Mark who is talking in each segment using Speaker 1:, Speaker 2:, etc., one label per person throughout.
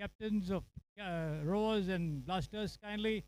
Speaker 1: captains of Rovers and Blasters kindly.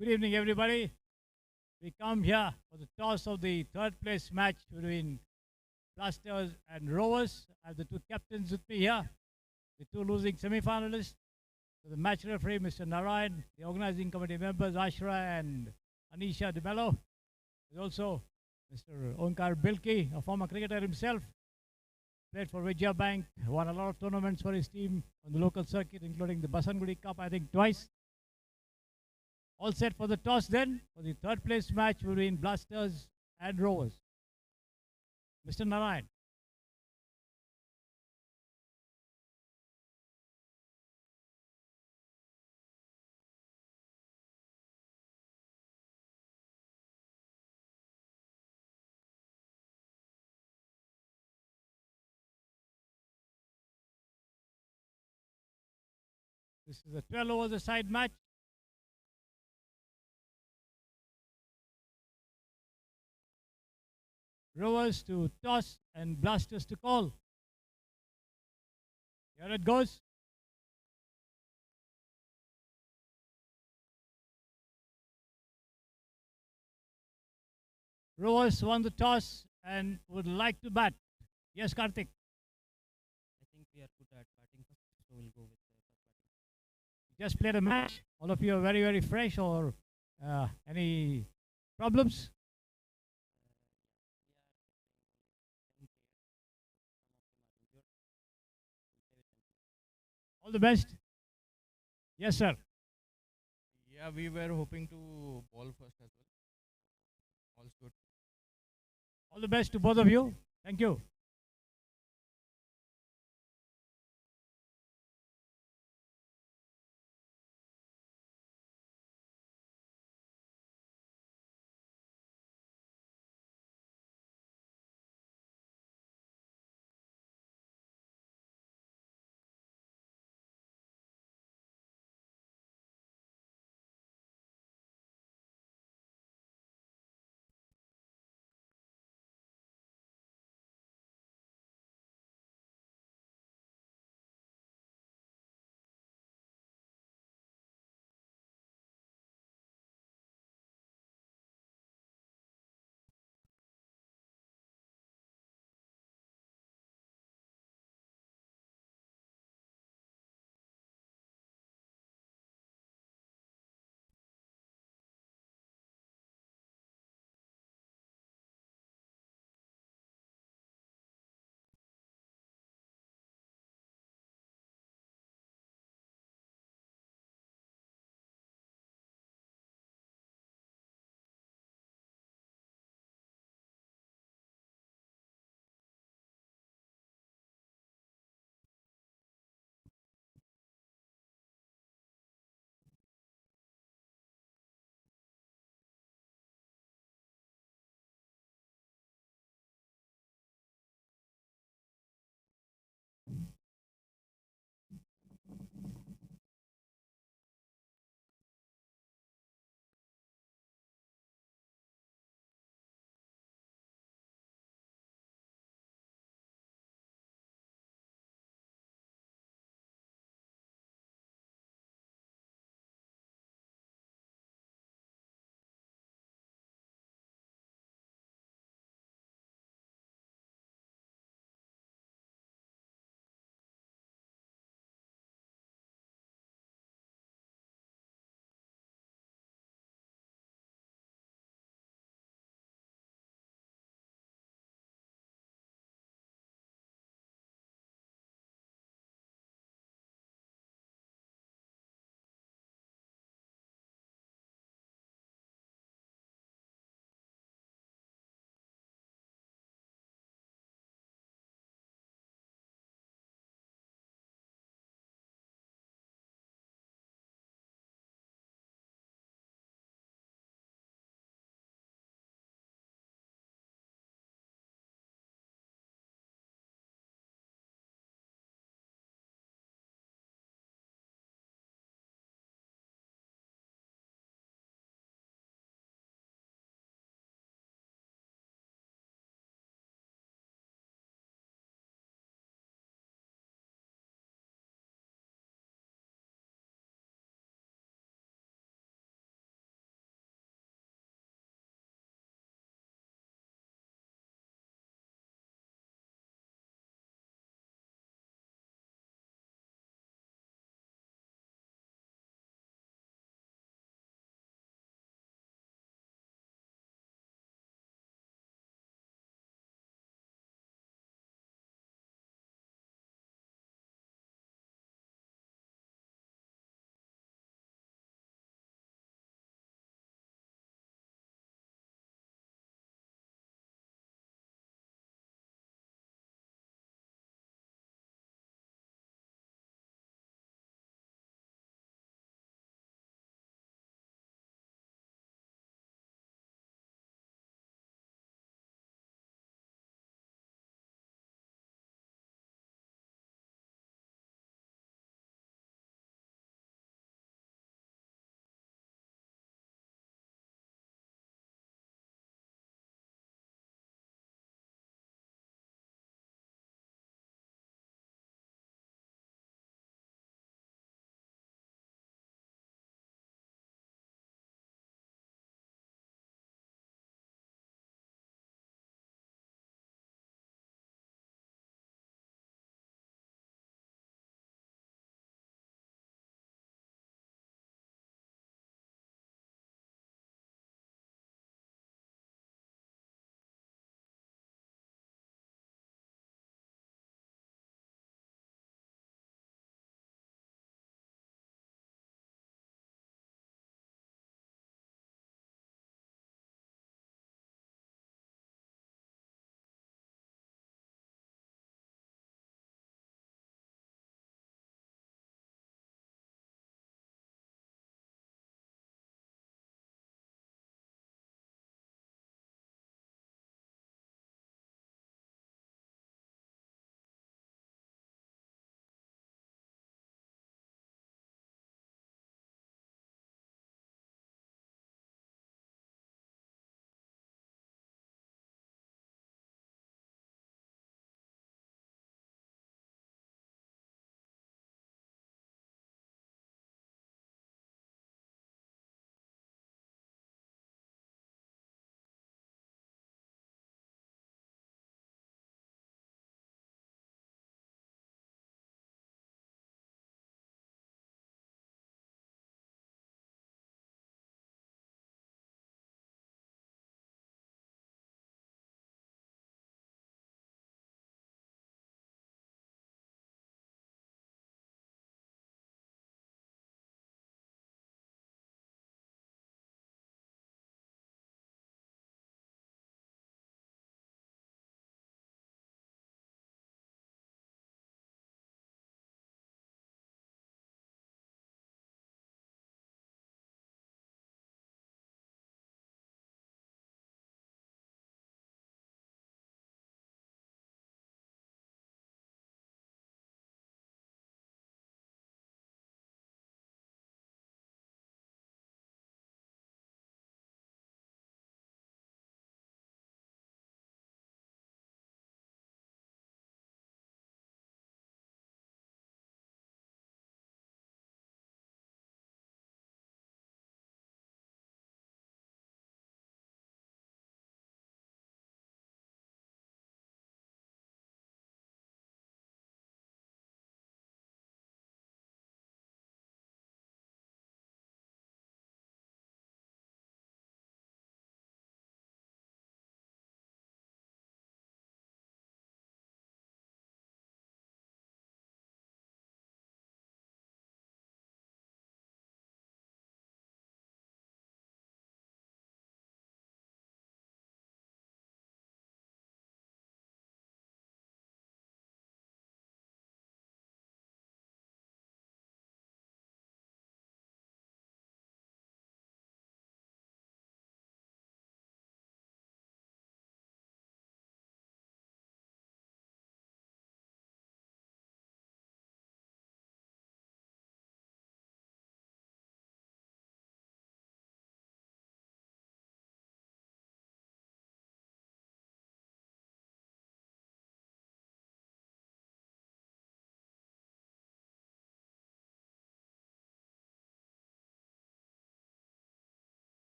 Speaker 1: Good evening, everybody. We come here for the toss of the third place match between Blasters and Rovers. I have the two captains with me here, the two losing semi-finalists. So the match referee, Mr. Narayan, the organizing committee members, Ashra and Anisha De Mello. There's also Mr. Onkar Bilki, a former cricketer himself, played for Vijaya Bank, won a lot of tournaments for his team on the local circuit, including the Basangudi Cup, I think twice. All set for the toss then, for the third place match between Blasters and Rovers. Mr. Narayan. This is a 12 overs a side match. Rovers to toss and Blasters to call. Here it goes. Rovers won the toss and would like to bat. Yes, Karthik.
Speaker 2: I think we are good at batting first, so we'll go with
Speaker 1: Just played a match. All of you are very, very fresh or any problems? All the best. Yes, sir.
Speaker 3: Yeah, we were hoping to ball first as well. All's good.
Speaker 1: All the best to both of you. Thank you.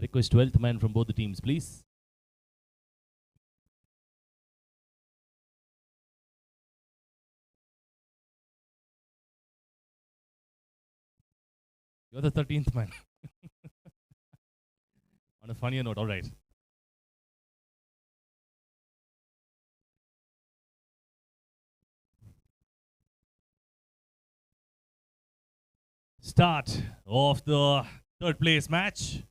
Speaker 4: Request 12th man from both the teams, please. You're the 13th man. On a funnier note, all right. Start of the third place match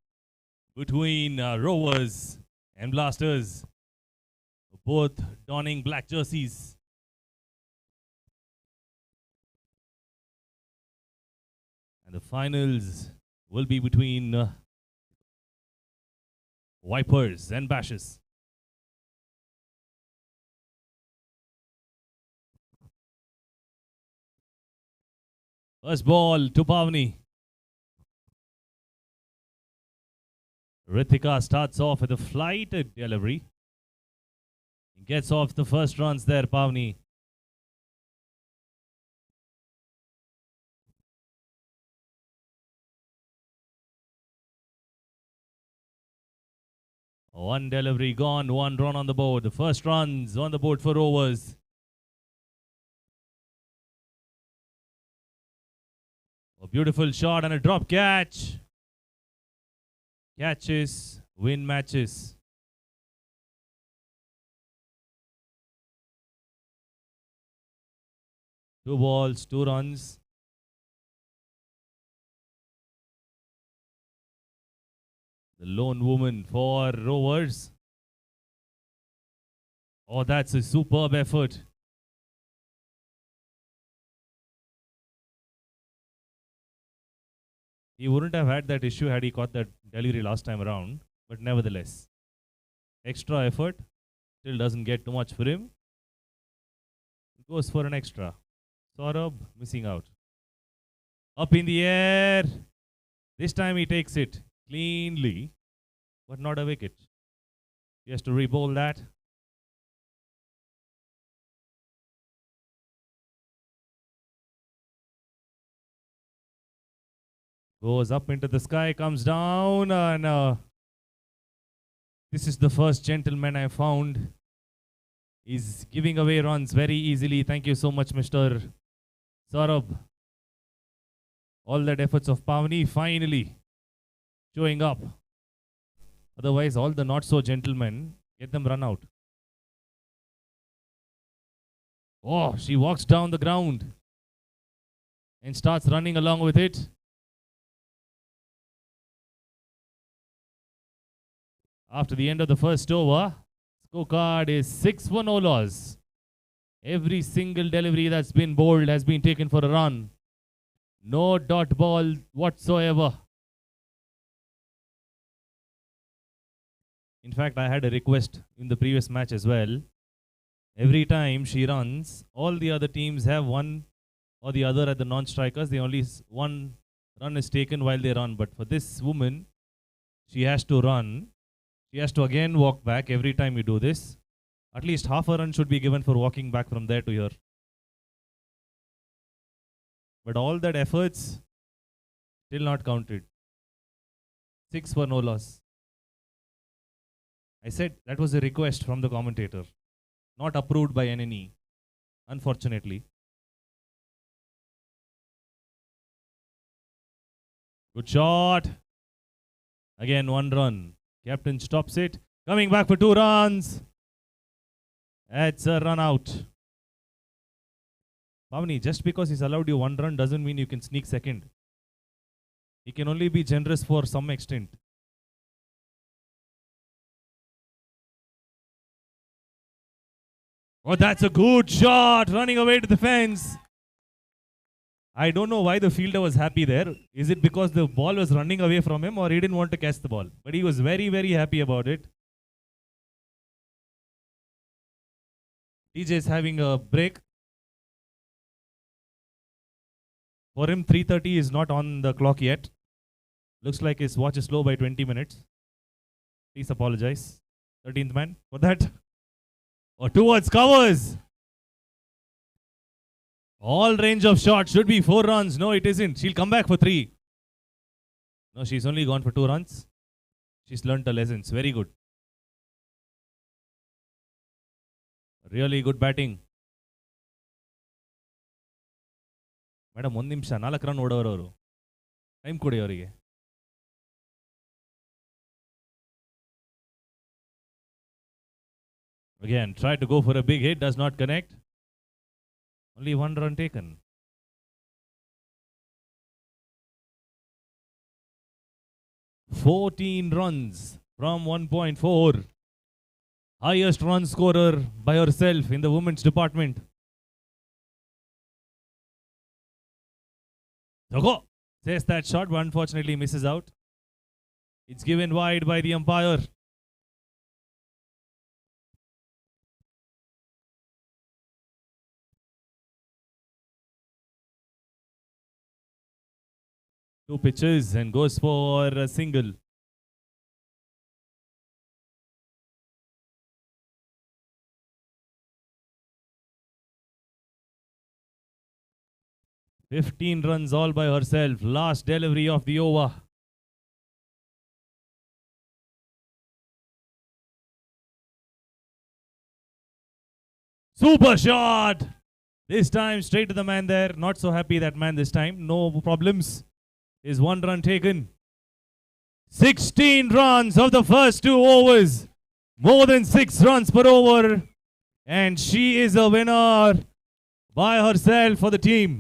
Speaker 4: between Rovers and Blasters, both donning black jerseys. And the finals will be between Vipers and Bashes. First ball to Pavni. Ritika starts off with a flight delivery. Gets off the first runs there, Pavni. One delivery gone, one run on the board. The first runs on the board for Rovers. A beautiful shot and a drop catch. Catches, win matches. Two balls, two runs. The lone woman for Rovers. Oh, that's a superb effort. He wouldn't have had that issue had he caught that delivery last time around. But nevertheless, extra effort. Still doesn't get too much for him. Goes for an extra. Saurabh missing out. Up in the air. This time he takes it cleanly, but not a wicket. He has to re-bowl that. Goes up into the sky, comes down, and this is the first gentleman I found. He's giving away runs very easily. Thank you so much, Mr. Saurabh. All that efforts of Pavni finally showing up. Otherwise, all the not so gentlemen, get them run out. Oh, she walks down the ground and starts running along with it. After the end of the first over, scorecard is 6 for no loss. Every single delivery that's been bowled has been taken for a run. No dot ball whatsoever. In fact, I had a request in the previous match as well. Every time she runs, all the other teams have one or the other at the non-strikers. They only one run is taken while they run. But for this woman, she has to run. She has to again walk back every time you do this. At least half a run should be given for walking back from there to here. But all that efforts still not counted. 6 for no loss. I said that was a request from the commentator. Not approved by NNE, unfortunately. Good shot. Again, one run. Captain stops it. Coming back for 2 runs. That's a run out. Pavni, just because he's allowed you 1 run doesn't mean you can sneak second. He can only be generous for some extent. Oh, that's a good shot. Running away to the fence. I don't know why the fielder was happy there. Is it because the ball was running away from him or he didn't want to catch the ball? But he was very, very happy about it. DJ is having a break. For him, 3:30 is not on the clock yet. Looks like his watch is slow by 20 minutes. Please apologize. 13th man for that. Or towards covers. All range of shots should be 4 runs. No, it isn't. She'll come back for 3. No, she's only gone for 2 runs. She's learnt her lessons. Very good. Really good batting. Madam ಒಂದು ನಿಮಿಷ 4 run ಓಡೋರು ಅವರು time ಕೊಡಿ ಅವರಿಗೆ. Again, tried to go for a big hit, does not connect. Only 1 run taken. "14 runs from 1.4. Highest run scorer by herself in the women's department. Go, says that shot, but unfortunately misses out. It's given wide by the umpire. Two pitches and goes for a single. "15 runs all by herself. Last delivery of the over. Super shot! This time straight to the man there. Not so happy that man this time. No problems. Is 1 run taken. 16 runs of the first 2 overs. More than 6 runs per over. And she is a winner by herself for the team.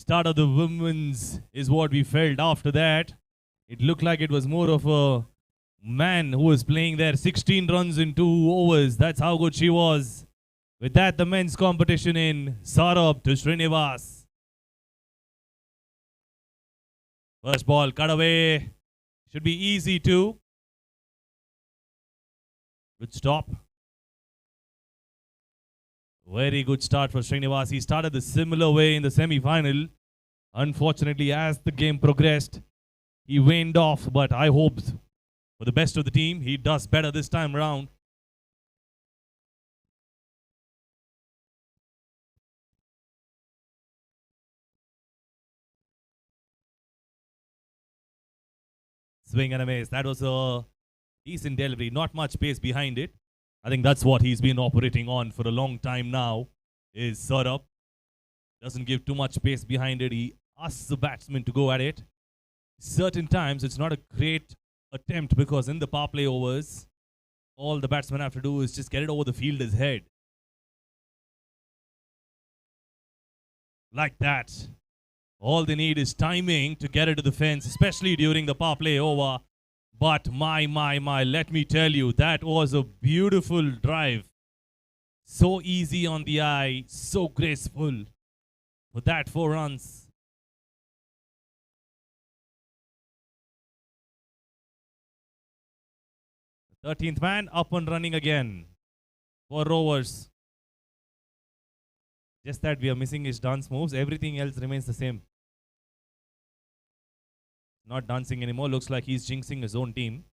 Speaker 4: Start of the women's is what we felt. After that, it looked like it was more of a man who was playing there. 16 runs in 2 overs. That's how good she was. With that, the men's competition in. Saurabh to Srinivas. First ball cut away. Should be easy too. Good stop. Very good start for Srinivas. He started the similar way in the semi-final. Unfortunately, as the game progressed, he waned off. But I hope for the best of the team, he does better this time around. Swing and a miss. That was a decent delivery. Not much pace behind it. I think that's what he's been operating on for a long time now, is Saurabh. Doesn't give too much pace behind it. He asks the batsman to go at it. Certain times, it's not a great attempt because in the power play overs, all the batsmen have to do is just get it over the fielder's head. Like that. All they need is timing to get it to the fence, especially during the power play over. But my, let me tell you, that was a beautiful drive. So easy on the eye, so graceful. For that 4 runs. The 13th man up and running again for Rovers. Just that we are missing his dance moves. Everything else remains the same. Not dancing anymore. Looks like he's jinxing his own team.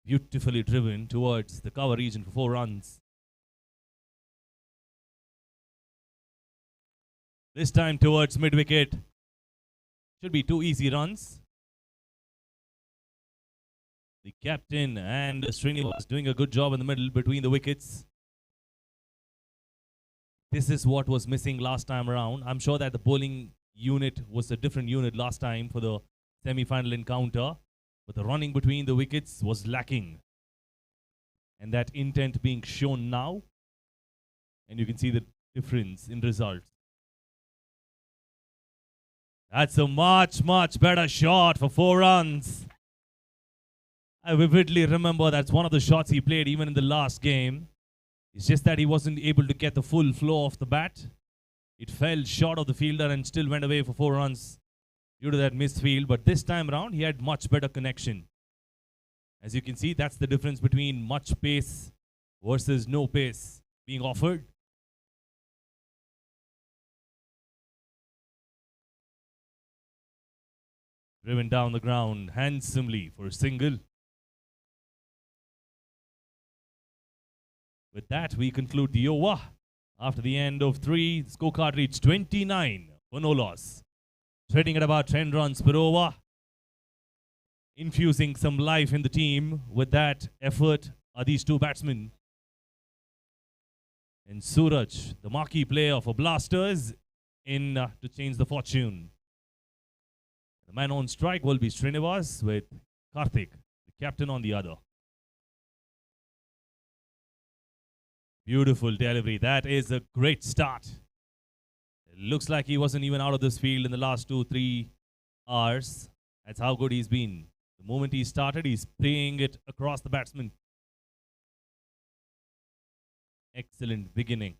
Speaker 4: Beautifully driven towards the cover region for 4 runs. This time towards mid-wicket. Should be 2 easy runs. The captain and Srinivas doing a good job in the middle between the wickets. This is what was missing last time around. I'm sure that the bowling unit was a different unit last time for the semi-final encounter, but the running between the wickets was lacking. And that intent being shown now, and you can see the difference in results. That's a much, much better shot for 4 runs. I vividly remember that's one of the shots he played even in the last game. It's just that he wasn't able to get the full flow of the bat. It fell short of the fielder and still went away for 4 runs due to that misfield. But this time around, he had much better connection. As you can see, that's the difference between much pace versus no pace being offered. Driven down the ground handsomely for a single. With that, we conclude the over. After the end of 3, the scorecard reached 29 for no loss. Trading at about 10 runs per over. Infusing some life in the team with that effort are these 2 batsmen. And Suraj, the marquee player for Blasters, in to change the fortune. The man on strike will be Srinivas with Karthik, the captain, on the other. Beautiful delivery. That is a great start. It looks like he wasn't even out of this field in the last 2-3 hours. That's how good he's been. The moment he started, he's spraying it across the batsman. Excellent beginning.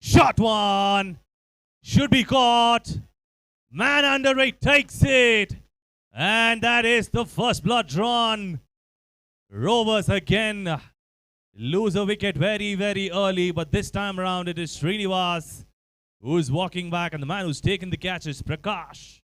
Speaker 4: Shot one. Should be caught. Man under it takes it. And that is the first blood drawn. Rovers again lose a wicket very, very early. But this time around, it is Srinivas who's walking back. And the man who's taken the catch is Prakash.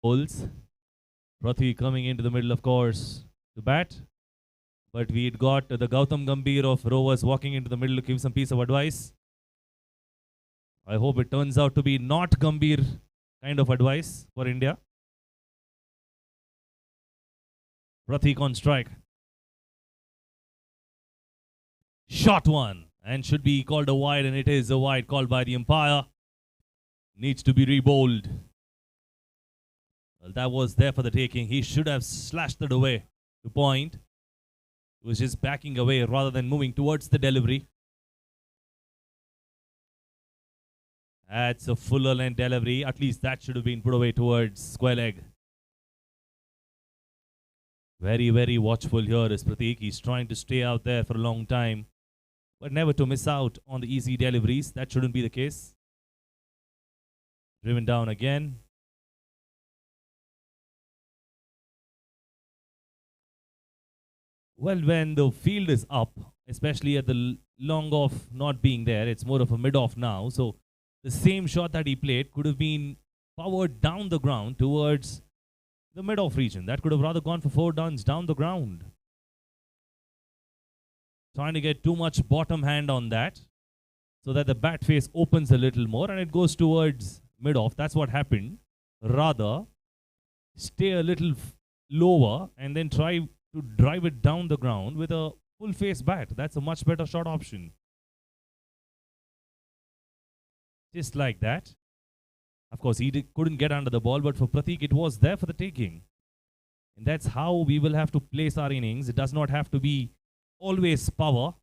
Speaker 4: Bowls. Prathi coming into the middle, of course, to bat. But we'd got the Gautam Gambhir of Rovers walking into the middle to give some piece of advice. I hope it turns out to be not Gambhir kind of advice for India. Pratik on strike. Shot one and should be called a wide, and it is a wide called by the umpire. Needs to be rebowled. Well, that was there for the taking. He should have slashed it away to point. He was just backing away rather than moving towards the delivery. That's a fuller length delivery. At least that should have been put away towards square leg. Very, very watchful here is Pratik. He's trying to stay out there for a long time, but never to miss out on the easy deliveries. That shouldn't be the case. Driven down again. Well, when the field is up, especially at the long off not being there, it's more of a mid-off now. So the same shot that he played could have been powered down the ground towards the mid-off region. That could have rather gone for 4 runs down the ground. Trying to get too much bottom hand on that so that the bat face opens a little more and it goes towards mid-off. That's what happened. Rather, stay a little lower and then try to drive it down the ground with a full face bat. That's a much better shot option. Just like that. Of course, he couldn't get under the ball, but for Pratik, it was there for the taking. And that's how we will have to place our innings. It does not have to be always power.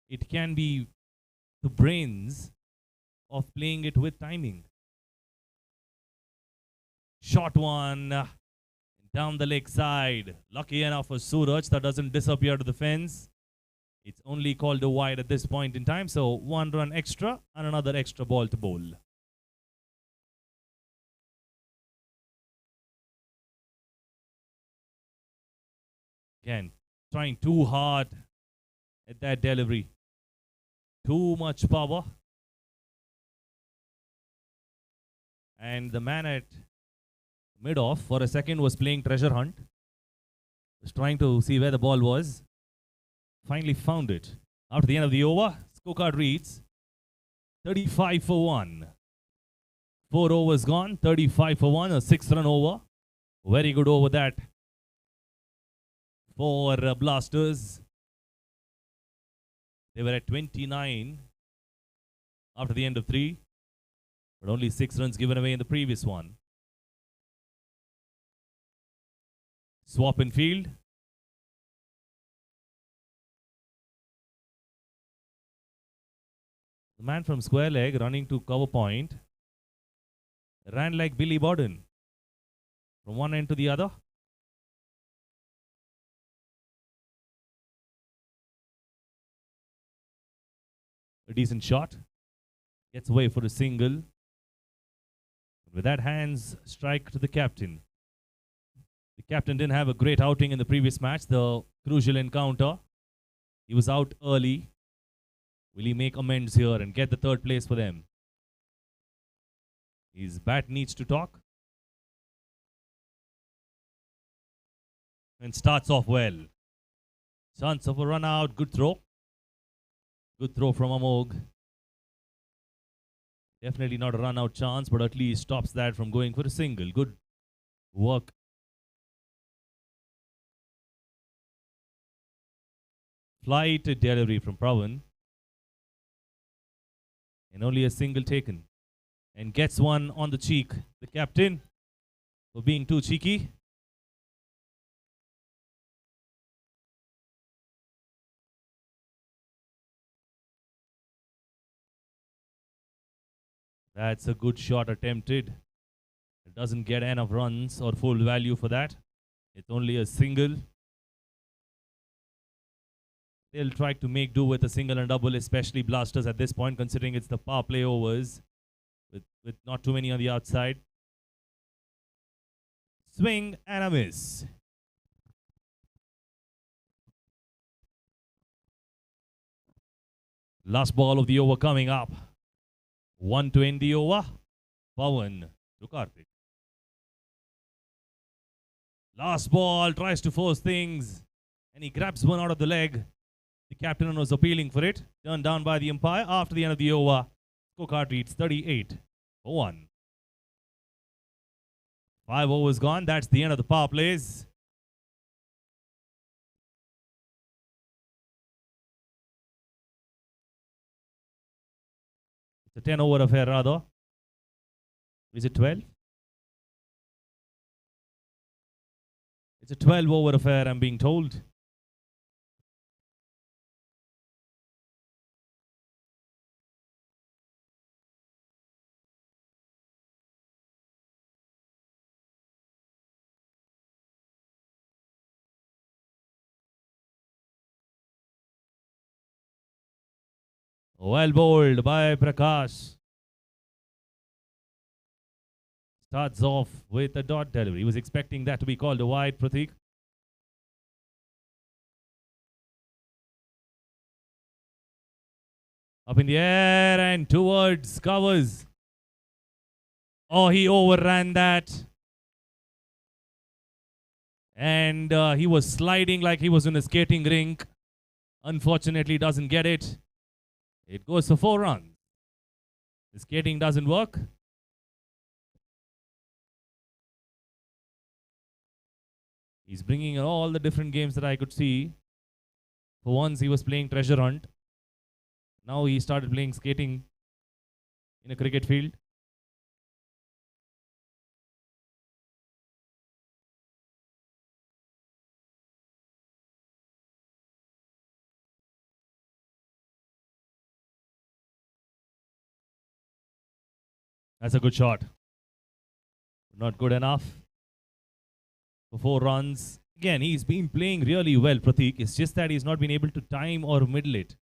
Speaker 4: It can be the brains of playing it with timing. Short one down the leg side. Lucky enough for Suraj, that doesn't disappear to the fence. It's only called a wide at this point in time. So 1 run extra and another extra ball to bowl. Again, trying too hard at that delivery. Too much power. And the man at mid-off for a second was playing treasure hunt. Was trying to see where the ball was. Finally found it. After the end of the over, scorecard reads 35 for 1. 4 overs gone, 35 for 1, a 6-run over. Very good over that for Blasters. They were at 29 after the end of 3, but only 6 runs given away in the previous one. Swap in field. The man from square leg running to cover point ran like Billy Borden from one end to the other. A decent shot. Gets away for a single. With that, hands strike to the captain. The captain didn't have a great outing in the previous match, the crucial encounter. He was out early. Will he make amends here and get the 3rd place for them? His bat needs to talk. And starts off well. Chance of a run out. Good throw. Good throw from Amog. Definitely not a run out chance, but at least stops that from going for a single. Good work. Flight delivery from Pravan. And only a single taken. And gets one on the cheek. The captain for being too cheeky. That's a good shot attempted. It doesn't get enough runs or full value for that. It's only a single. They'll try to make do with a single and double, especially Blasters at this point, considering it's the power play overs with not too many on the outside. Swing and a miss. Last ball of the over coming up. 1 to end the over. Pawan to Karthik. Last ball, tries to force things, and he grabs one out of the leg. The captain was appealing for it. Turned down by the umpire after the end of the over. Scorecard reads 38 for 1. 5 overs gone. That's the end of the power plays. It's a 10 over affair rather. Is it 12? It's a 12 over affair, I'm being told. Well bowled by Prakash. Starts off with a dot delivery. He was expecting that to be called a wide, Pratik. Up in the air and towards covers. Oh, he overran that. And he was sliding like he was in a skating rink. Unfortunately, doesn't get it. It goes for 4 runs. The skating doesn't work. He's bringing in all the different games that I could see. For once, he was playing treasure hunt. Now he started playing skating in a cricket field. That's a good shot. Not good enough for 4 runs. Again, he's been playing really well, Pratik. It's just that he's not been able to time or middle it.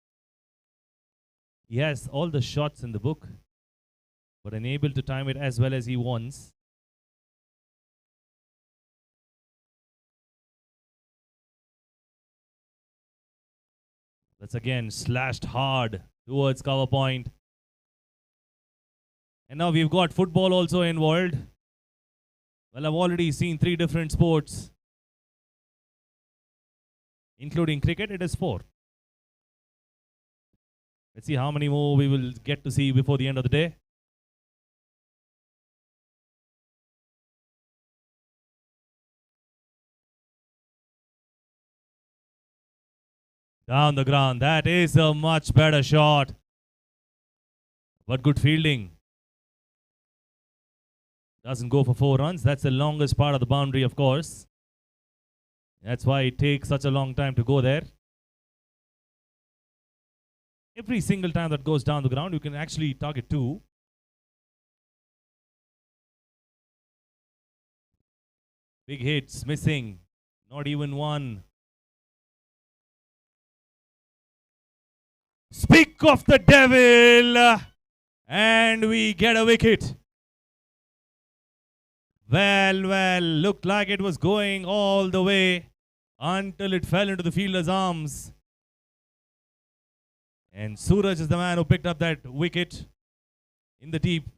Speaker 4: He has all the shots in the book, but unable to time it as well as he wants. That's again slashed hard towards cover point. And now we've got football also involved. Well, I've already seen 3 different sports, including cricket. It is 4. Let's see how many more we will get to see before the end of the day. Down the ground. That is a much better shot. But good fielding. Doesn't go for 4 runs. That's the longest part of the boundary, of course. That's why it takes such a long time to go there. Every single time that goes down the ground, you can actually target 2. Big hits, missing. Not even 1. Speak of the devil! And we get a wicket. Well, looked like it was going all the way until it fell into the fielder's arms. And Suraj is the man who picked up that wicket in the deep.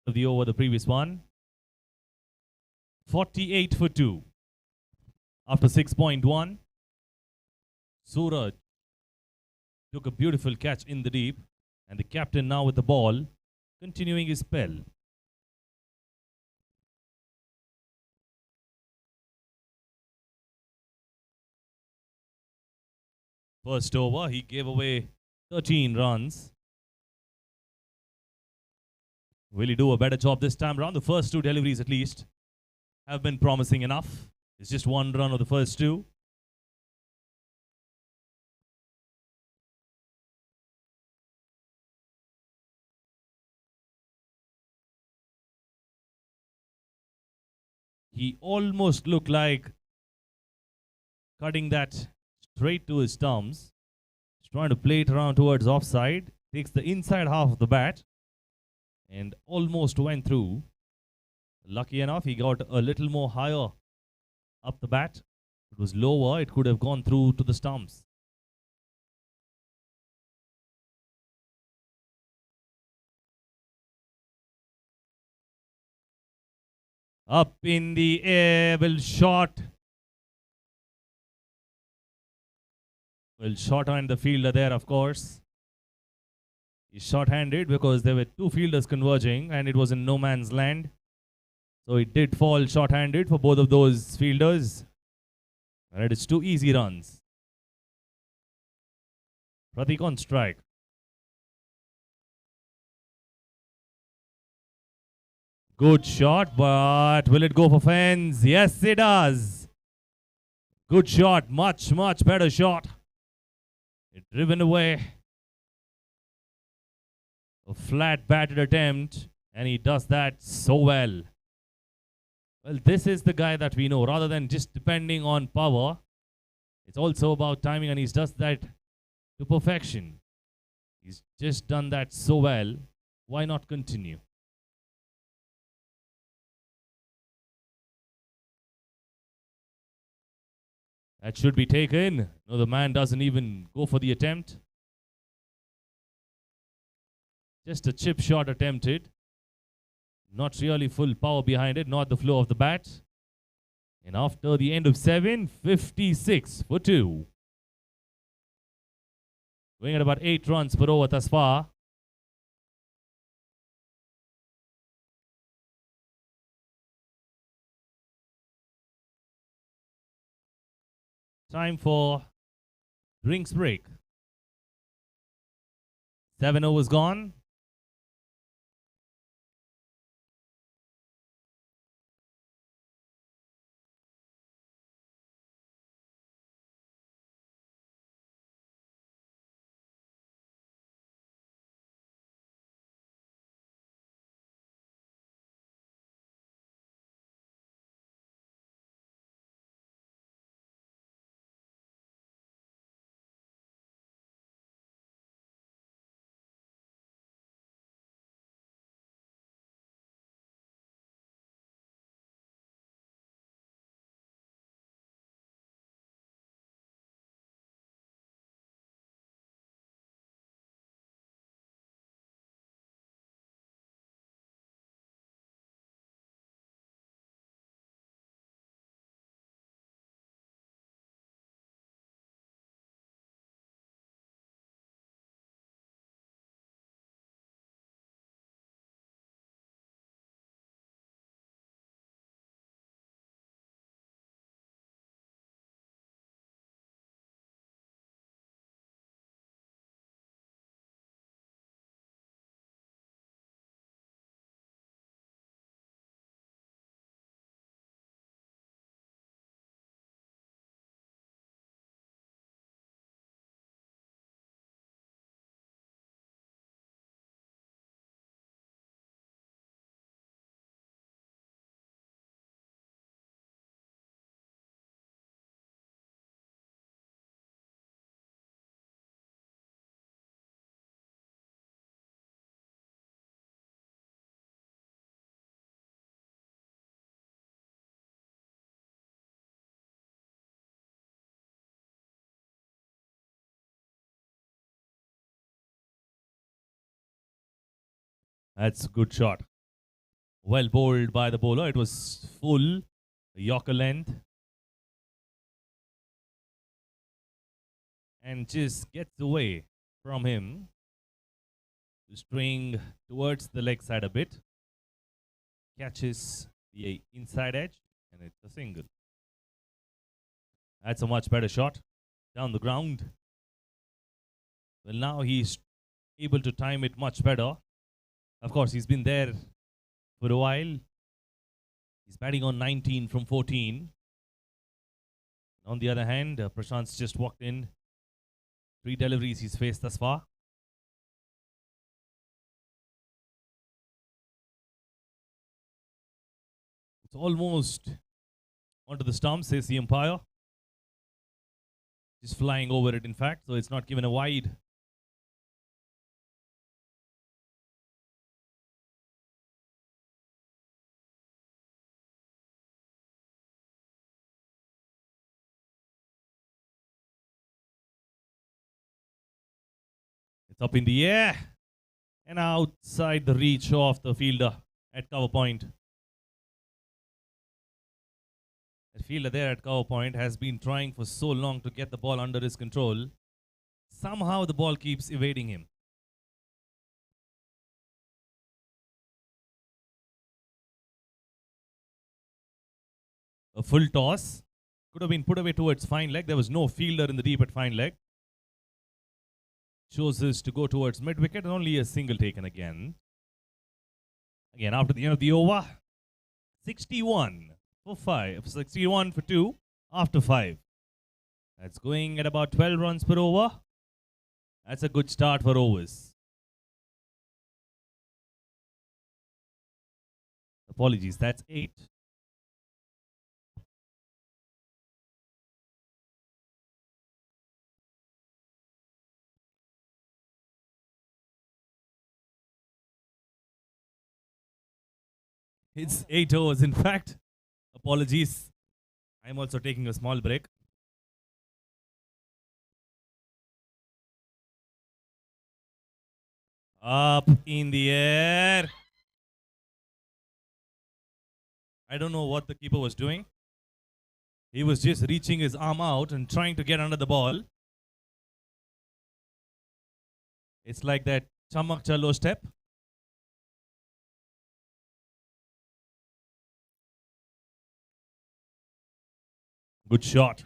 Speaker 4: Of the over the previous one. 48 for 2. After 6.1, Suraj took a beautiful catch in the deep, and the captain now with the ball, continuing his spell. First over, he gave away 13 runs. Will he do a better job this time around? The first 2 deliveries at least have been promising enough. It's just 1 run of the first 2. He almost looked like cutting that straight to his stumps. He's trying to play it around towards offside. Takes the inside half of the bat and almost went through. Lucky enough, he got a little more higher up the bat. If it was lower, it could have gone through to the stumps. Up in the air, will shot. Will short-hand the fielder there, of course. He's short-handed because there were 2 fielders converging and it was in no man's land. So it did fall short-handed for both of those fielders. And it is 2 easy runs. Pratik on strike. Good shot, but will it go for fence? Yes, it does. Good shot. Much, much better shot. It driven away. A flat batted attempt, and he does that so well. Well, this is the guy that we know. Rather than just depending on power, it's also about timing, and he's does that to perfection. He's just done that so well. Why not continue? That should be taken. No, the man doesn't even go for the attempt. Just a chip shot attempted. Not really full power behind it, not the flow of the bat. And after the end of 7, 56 for 2. Going at about 8 runs per over thus far. Time for drinks break. 7 overs gone. That's a good shot. Well bowled by the bowler. It was full, Yorker length. And just gets away from him. String towards the leg side a bit. Catches the inside edge. And it's a single. That's a much better shot. Down the ground. Well, now he's able to time it much better. Of course, he's been there for a while. He's batting on 19 from 14. On the other hand, Prashant's just walked in. 3 deliveries he's faced thus far. It's almost onto the stump, says the umpire. Just flying over it, in fact, so it's not given a wide. It's up in the air and outside the reach of the fielder at cover point. The fielder there at cover point has been trying for so long to get the ball under his control. Somehow the ball keeps evading him. A full toss. Could have been put away towards fine leg. There was no fielder in the deep at fine leg. Chooses to go towards mid wicket and only a single taken again. Again, after the end of the over, 61 for 5, 61 for 2 after 5. That's going at about 12 runs per over. That's a good start for Rovers. Apologies, that's 8. It's 8 overs, in fact. Apologies. I'm also taking a small break. Up in the air. I don't know what the keeper was doing. He was just reaching his arm out and trying to get under the ball. It's like that chamak chalo step. Good shot.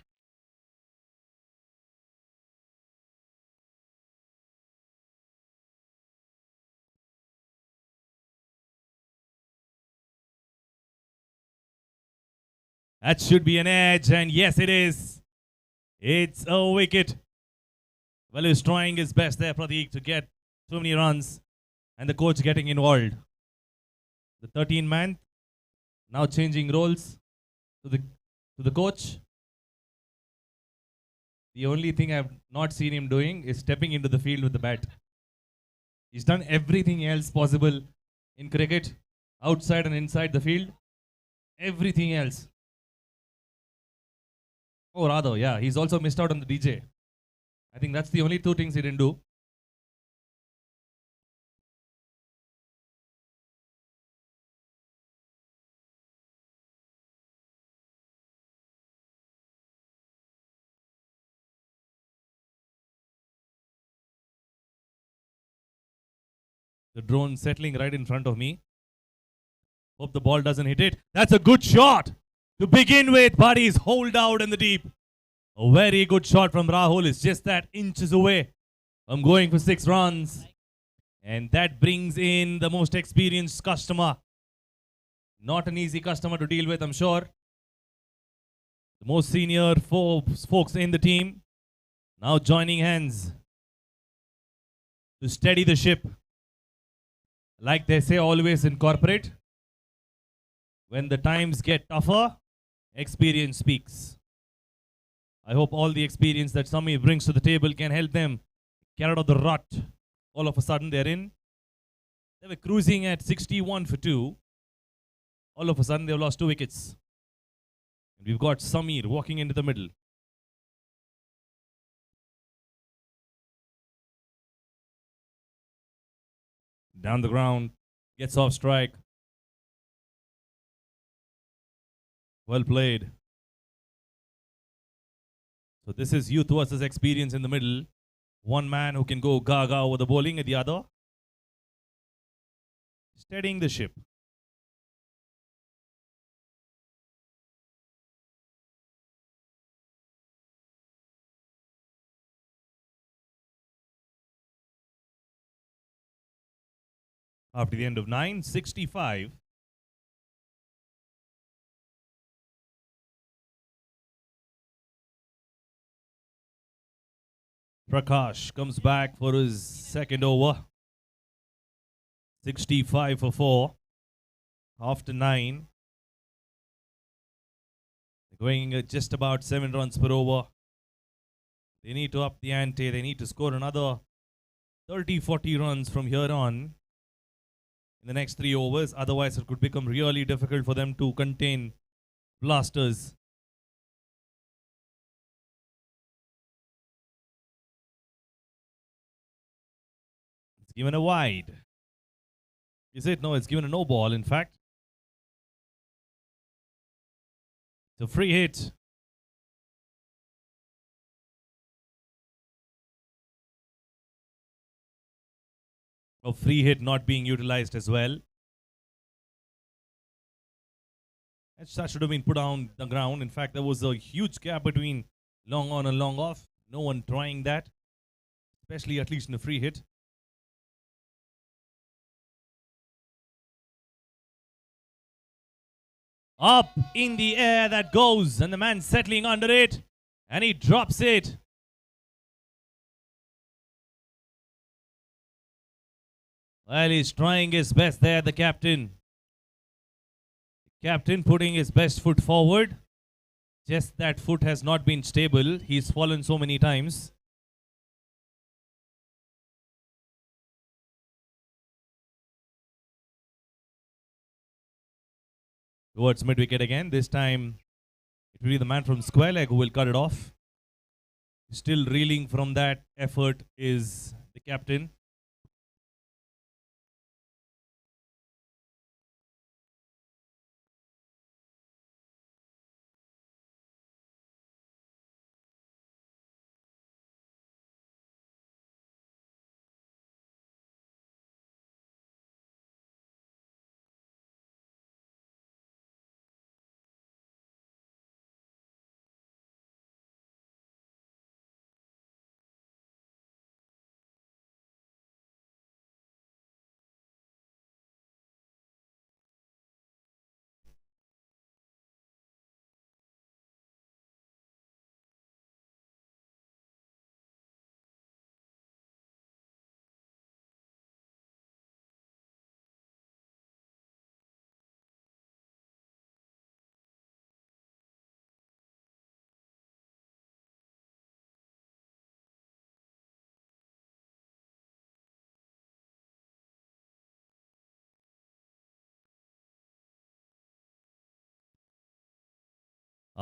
Speaker 4: That should be an edge, and yes, it is. It's a wicket. Well, he's trying his best there, Pradeep, to get so many runs, and the coach getting involved. The 13 man now changing roles to the coach. The only thing I've not seen him doing is stepping into the field with the bat. He's done everything else possible in cricket, outside and inside the field. Everything else. Oh, rather, yeah, he's also missed out on the DJ. I think that's the only two things he didn't do. The drone settling right in front of me. Hope the ball doesn't hit it. That's a good shot. To begin with, but he's holed out in the deep. A very good shot from Rahul. It's just that inches away. I'm going for 6 runs. And that brings in the most experienced customer. Not an easy customer to deal with, I'm sure. The most senior folks in the team. Now joining hands to steady the ship. Like they say always in corporate, when the times get tougher, experience speaks. I hope all the experience that Samir brings to the table can help them get out of the rut. All of a sudden they're in. They were cruising at 61 for 2. All of a sudden they've lost 2 wickets. And we've got Samir walking into the middle. Down the ground, gets off strike. Well played. So this is youth versus experience in the middle. One man who can go gaga over the bowling and the other steadying the ship. After the end of 9, 65. Prakash comes back for his second over. 65 for 4. After 9. They're going at just about 7 runs per over. They need to up the ante. They need to score another 30-40 runs from here on in the next 3 overs. Otherwise, it could become really difficult for them to contain blasters. It's given a wide. Is it? No, it's given a no ball, in fact. It's a free hit. A free hit not being utilized as well. That should have been put on the ground. In fact, there was a huge gap between long on and long off. No one trying that, especially at least in a free hit. Up in the air that goes, and the man settling under it, and he drops it. Well, he's trying his best there, the captain. The captain putting his best foot forward. Just that foot has not been stable. He's fallen so many times. Towards mid-wicket again. This time, it will be the man from square leg who will cut it off. Still reeling from that effort is the captain.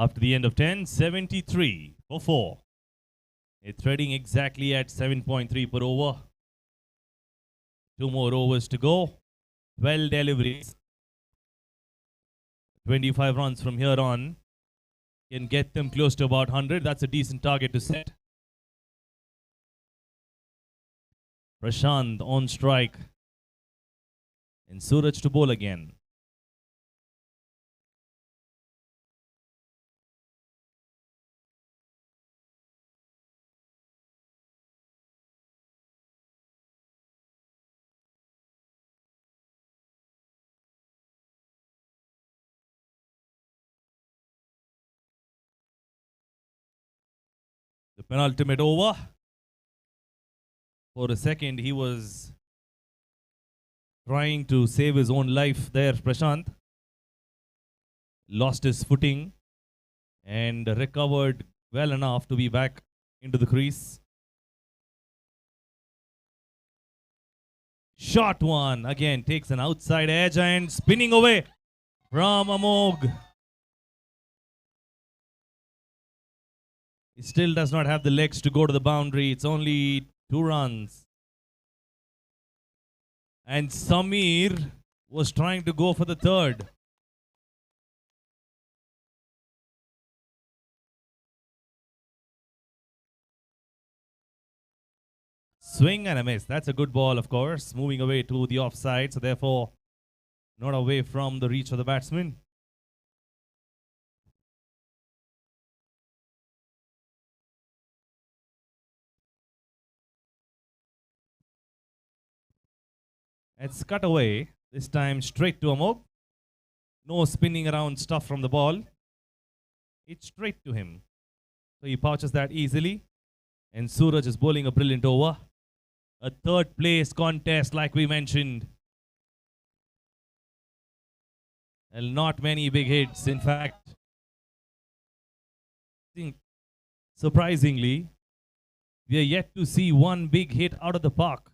Speaker 4: After the end of 10, 73 for 4. It's trading exactly at 7.3 per over. 2 more overs to go. 12 deliveries. 25 runs from here on. Can get them close to about 100. That's a decent target to set. Prashant on strike. And Suraj to bowl again. The penultimate over. For a second, he was trying to save his own life there, Prashant. Lost his footing and recovered well enough to be back into the crease. Short one. Again, takes an outside edge and spinning away from Amog. He still does not have the legs to go to the boundary. It's only 2 runs. And Samir was trying to go for the third. Swing and a miss. That's a good ball, of course. Moving away to the offside. So therefore, not away from the reach of the batsman. It's cut away. This time straight to Amog. No spinning around stuff from the ball. It's straight to him. So he pouches that easily. And Suraj is bowling a brilliant over. A third place contest like we mentioned. And not many big hits. In fact, I think surprisingly, we are yet to see one big hit out of the park.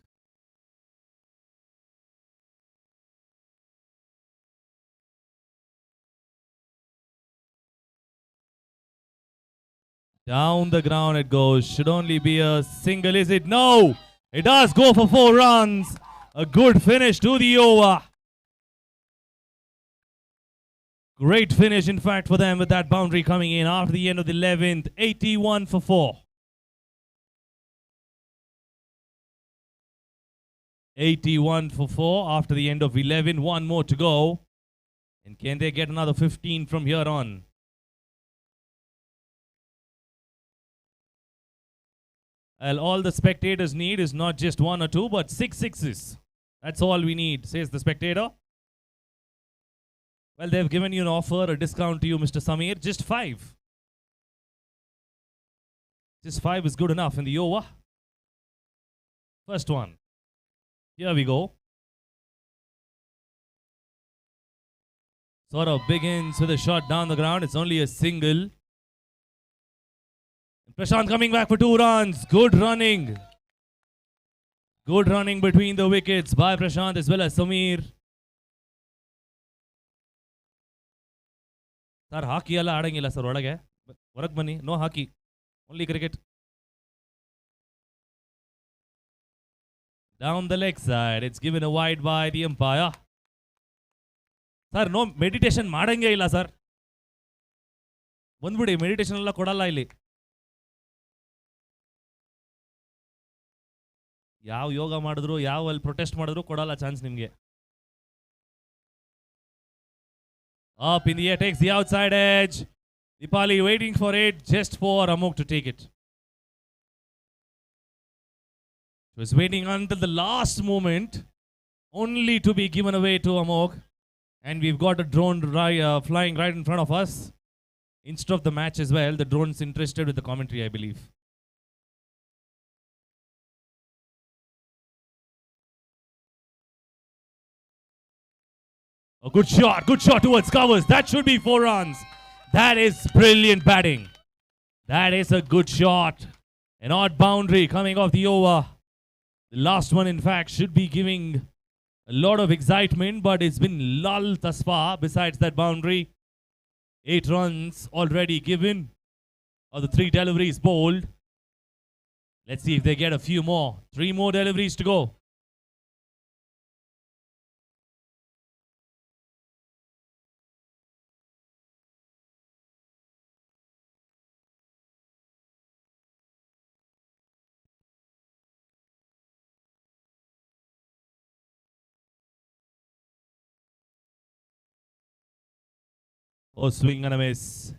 Speaker 4: Down the ground it goes. Should only be a single, is it? No! It does go for 4 runs. A good finish to the over. Great finish, in fact, for them with that boundary coming in after the end of the 11th. 81 for 4. 81 for 4 after the end of 11. 1 more to go. And can they get another 15 from here on? Well, all the spectators need is not just 1 or 2, but 6 sixes. That's all we need, says the spectator. Well, they've given you an offer, a discount to you, Mr. Samir. Just 5. Just 5 is good enough in the over. First one. Here we go. Sort of begins with a shot down the ground. It's only a single. Prashant coming back for 2 runs. Good running. Good running between the wickets by Prashant as well as Samir. Sir, hockey alla adangilla sir odage. Horak bani, no hockey. Only cricket. Down the leg side. It's given a wide by the umpire. Sir, no meditation madange illa sir. Bandbidi meditation alla kodalla illi. ಯಾವ ಯೋಗ ಮಾಡಿದ್ರು ಯಾವ ಅಲ್ಲಿ protest ಮಾಡಿದ್ರು ಕೊಡಲ್ಲ chance ನಿಮಗೆ. Up in the air, takes the outside edge. Dipali waiting for it, just for Amog to take it. He was waiting until the last moment, only to be given away to Amog. And we've got a drone flying right in front of us. Instead of the match as well, the drone's interested with the commentary, I believe. A good shot towards covers. That should be 4 runs. That is brilliant batting. That is a good shot. An odd boundary coming off the over. The last one, in fact, should be giving a lot of excitement, but it's been lulled thus far besides that boundary. 8 runs already given. Of the 3 deliveries bowled. Let's see if they get a few more. 3 more deliveries to go. Oh, swing and a miss.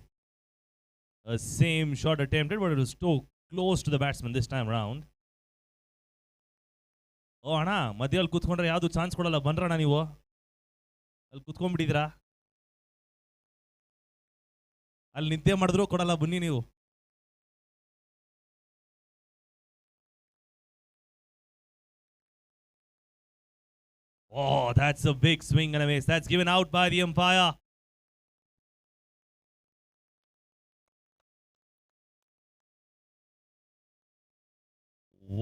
Speaker 4: A same shot attempted, but it was too close to the batsman this time round. ಓ ಅಣ್ಣ ಮಧ್ಯದಲ್ಲಿ ಕೂತ್ಕೊಂಡ್ರೆ ಯಾವುದು chance ಕೊಡಲ್ಲ ಬನ್ರಣ್ಣ ನೀವು ಅಲ್ಲಿ ಕೂತ್ಕೊಂಡ್ಬಿಟ್ಟಿದ್ದೀರಾ ಅಲ್ಲಿ ನಿದ್ದೆ ಮಾಡಿದ್ರು ಕೊಡಲ್ಲ ಬನ್ನಿ ನೀವು Oh, that's a big swing and a miss. That's given out by the umpire.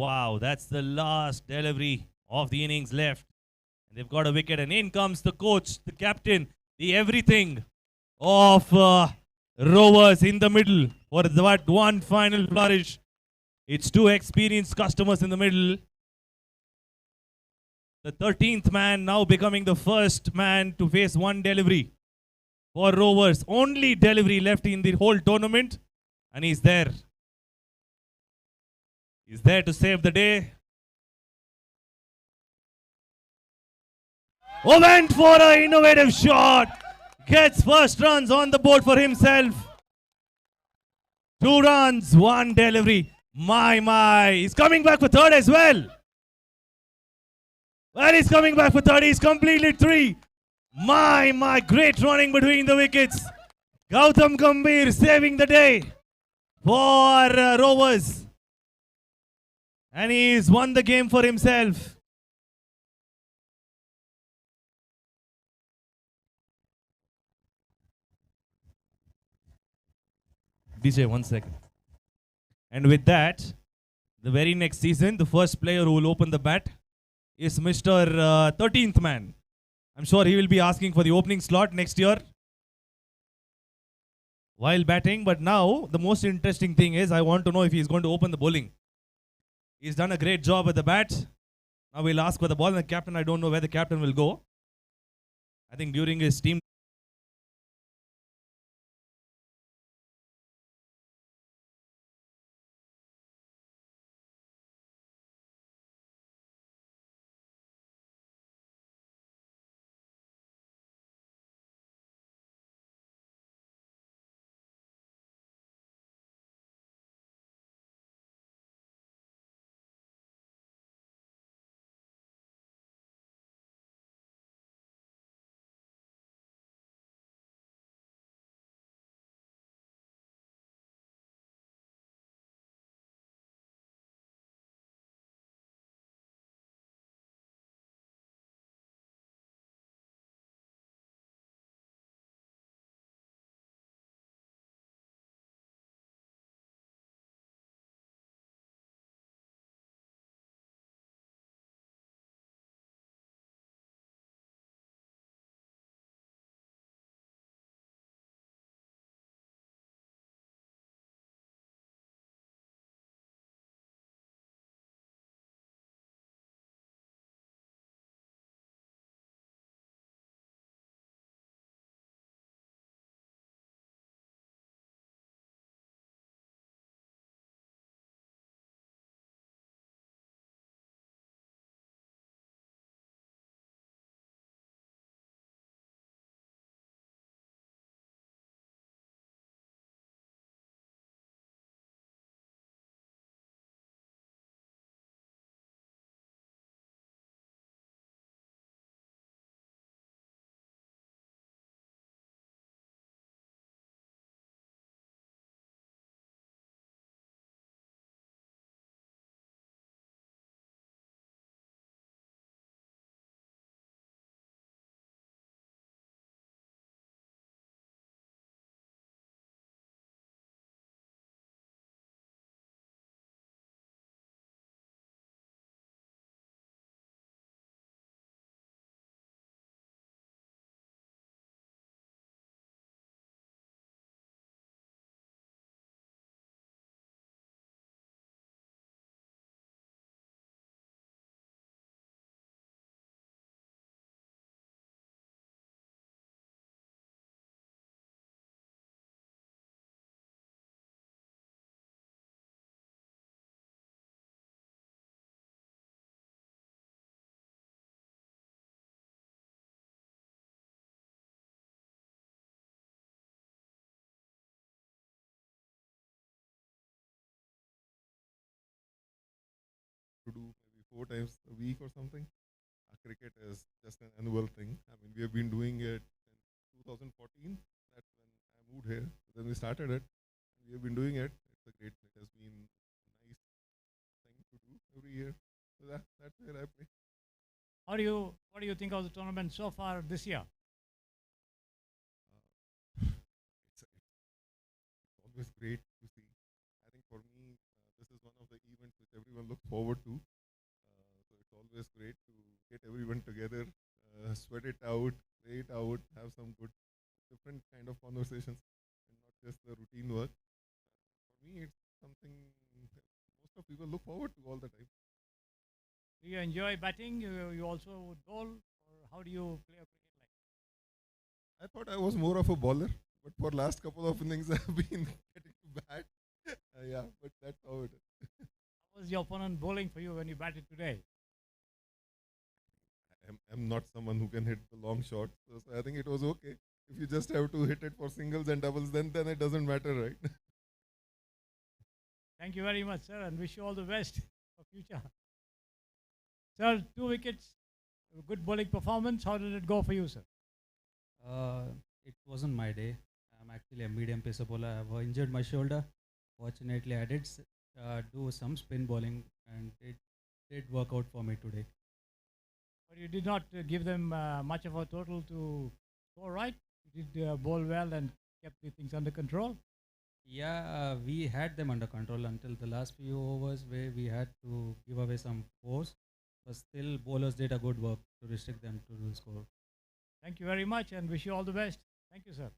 Speaker 4: Wow, that's the last delivery of the innings left. And they've got a wicket, and in comes the coach, the captain, the everything of Rovers in the middle for that one final flourish. It's 2 experienced customers in the middle. The 13th man now becoming the first man to face 1 delivery for Rovers. Only delivery left in the whole tournament, and he's there. He's there to save the day. Oh, went for an innovative shot. Gets first runs on the board for himself. 2 runs, 1 delivery. My. He's coming back for third as well. Well, he's coming back for third. He's completed 3. My. Great running between the wickets. Gautam Gambhir saving the day for Rovers. And he's won the game for himself. DJ, 1 second. And with that, the very next season, the first player who will open the bat is Mr. 13th man. I'm sure he will be asking for the opening slot next year while batting. But now, the most interesting thing is I want to know if he's going to open the bowling. He's done a great job at the bat. Now we'll ask for the ball. And the captain, I don't know where the captain will go. I think during his team
Speaker 5: 4 times a week or something. Cricket is just an annual thing. I mean, we have been doing it in 2014. That's when I moved here. Then we started it. We have been doing it. It's a great. It has been a nice thing to do every year. So that's where I play.
Speaker 1: What do you think of the tournament so far this year?
Speaker 5: It's always great to see. I think for me, this is one of the events which everyone looks forward to. So it's always great to get everyone together, sweat it out, play it out, have some good, different kind of conversations, and not just the routine work. For me, it's something that most of people look forward to all the time.
Speaker 1: Do you enjoy batting? You also would bowl, or how do you play a cricket like?
Speaker 5: I thought I was more of a bowler, but for last couple of innings, I've been getting to bat. Yeah, but that's how it is.
Speaker 1: How was your opponent bowling for you when you batted today?
Speaker 5: I'm not someone who can hit the long shot, so I think it was okay. If you just have to hit it for singles and doubles, then it doesn't matter, right?
Speaker 1: Thank you very much, sir, and wish you all the best for future. Sir, 2 wickets, a good bowling performance. How did it go for you, sir?
Speaker 2: It wasn't my day. I'm actually a medium pacer bowler. I have injured my shoulder. Fortunately, I did do some spin bowling, and it did work out for me today.
Speaker 1: But you did not give them much of a total to score, right? You did bowl well and kept the things under control.
Speaker 2: Yeah, we had them under control until the last few overs where we had to give away some fours. But still, bowlers did a good work to restrict them to the score.
Speaker 1: Thank you very much and wish you all the best. Thank you, sir.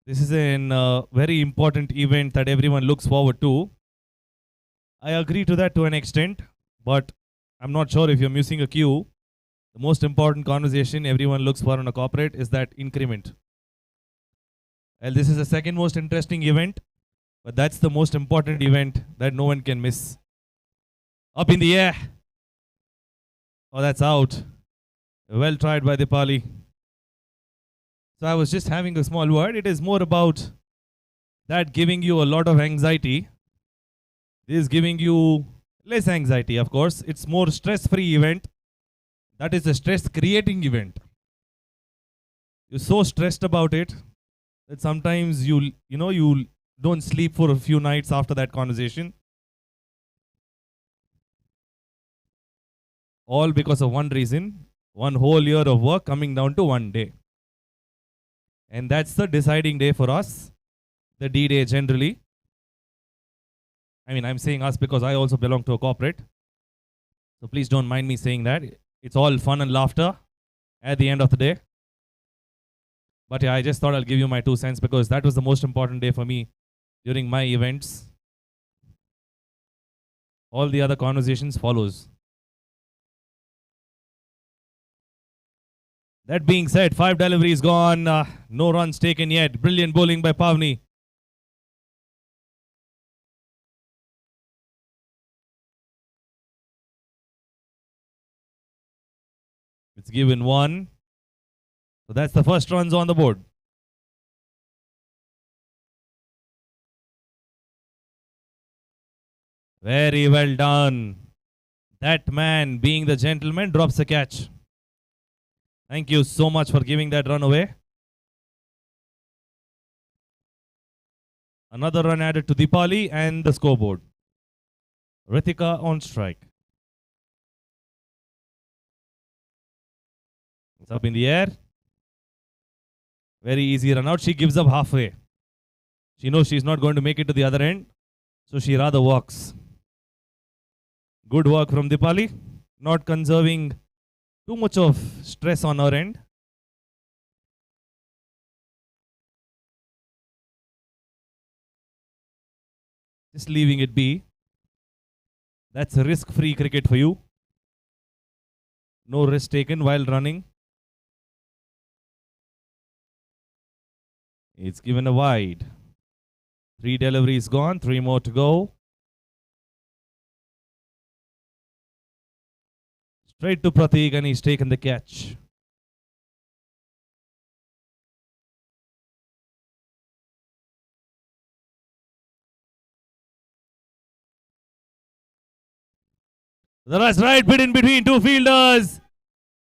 Speaker 4: This is a very important event that everyone looks forward to. I agree to that to an extent, but I'm not sure if you're missing a cue. The most important conversation everyone looks for in a corporate is that increment. Well, this is the second most interesting event, but that's the most important event that no one can miss. Up in the air. Oh, that's out. Well tried by Dipali. So I was just having a small word. It is more about that giving you a lot of anxiety. This is giving you less anxiety, of course. It's more stress-free event. That is a stress-creating event. You're so stressed about it that sometimes you'll don't sleep for a few nights after that conversation. All because of one reason, one whole year of work coming down to one day. And that's the deciding day for us, the D-Day generally. I mean, I'm saying us because I also belong to a corporate. So please don't mind me saying that. It's all fun and laughter at the end of the day. But yeah, I just thought I'll give you my 2 cents because that was the most important day for me during my events. All the other conversations follows. That being said, 5 deliveries gone, no runs taken yet. Brilliant bowling by Pavni. It's given 1. So that's the first runs on the board. Very well done. That man, being the gentleman, drops a catch. Thank you so much for giving that run away. Another run added to Dipali and the scoreboard. Ritika on strike. It's up in the air. Very easy run out. She gives up halfway. She knows she's not going to make it to the other end, so she rather walks. Good work from Dipali. Not conserving too much of stress on her end. Just leaving it be. That's a risk-free cricket for you. No risk taken while running. It's given a wide. 3 deliveries gone, 3 more to go. Straight to Pratik and he's taken the catch. That's right, bit in between 2 fielders.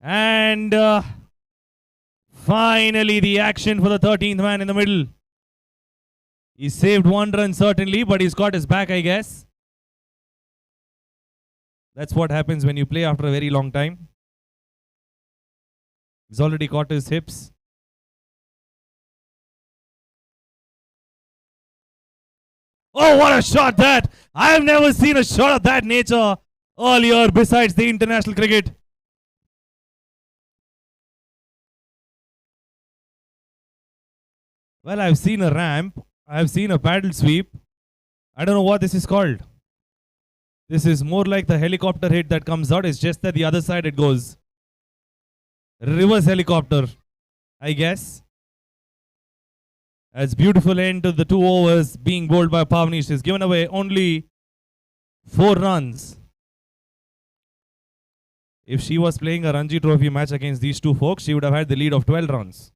Speaker 4: And finally the action for the 13th man in the middle. He saved 1 run certainly, but he's got his back, I guess. That's what happens when you play after a very long time. He's already got his hips. Oh, what a shot that! I have never seen a shot of that nature all year besides the international cricket. Well, I've seen a ramp. I've seen a paddle sweep. I don't know what this is called. This is more like the helicopter hit that comes out. It's just that the other side it goes. Reverse helicopter, I guess. As beautiful end to the 2 overs being bowled by Pavni. She's given away only 4 runs. If she was playing a Ranji Trophy match against these 2 folks, she would have had the lead of 12 runs.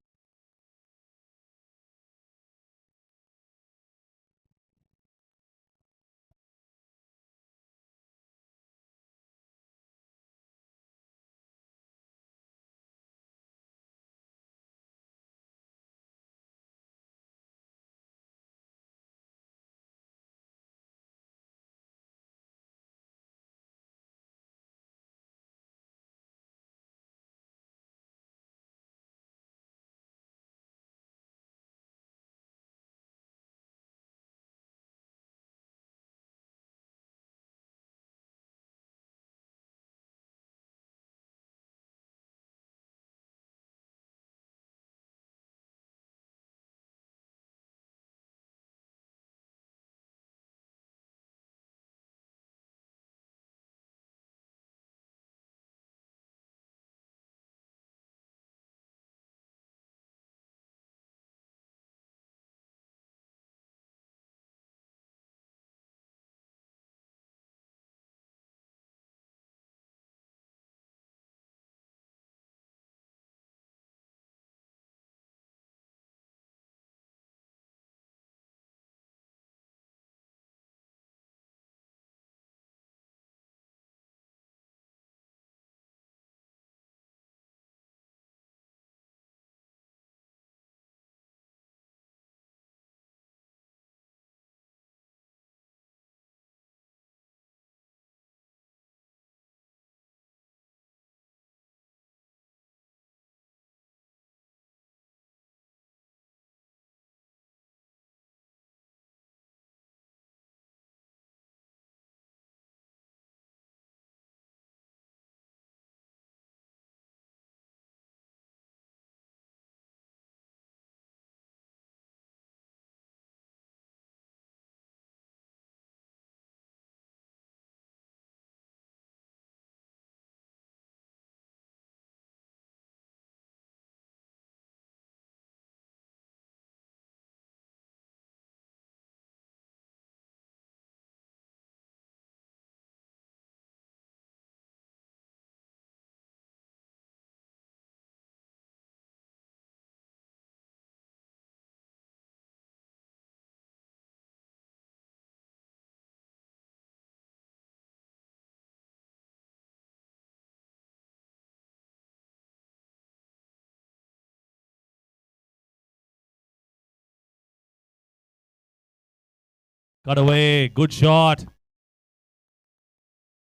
Speaker 4: Cut away. Good shot.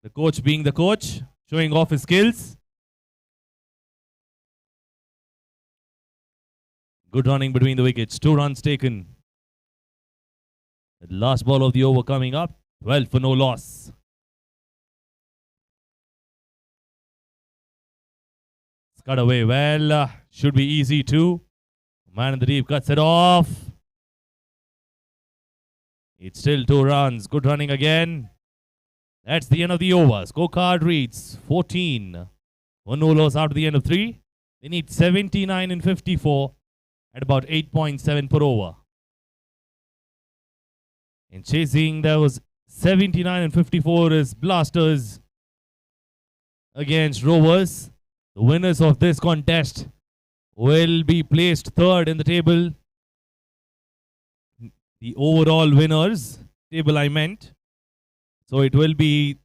Speaker 4: The coach being the coach, showing off his skills. Good running between the wickets. 2 runs taken. The last ball of the over coming up. 12 for no loss. It's cut away well. Should be easy too. Man in the deep cuts it off. It's still 2 runs. Good running again. That's the end of the over. Scorecard reads 14 for no loss after the end of 3. They need 79 and 54 at about 8.7 per over. And chasing those 79 and 54 is Blasters against Rovers. The winners of this contest will be placed third in the table. The overall winners table I meant. So it will be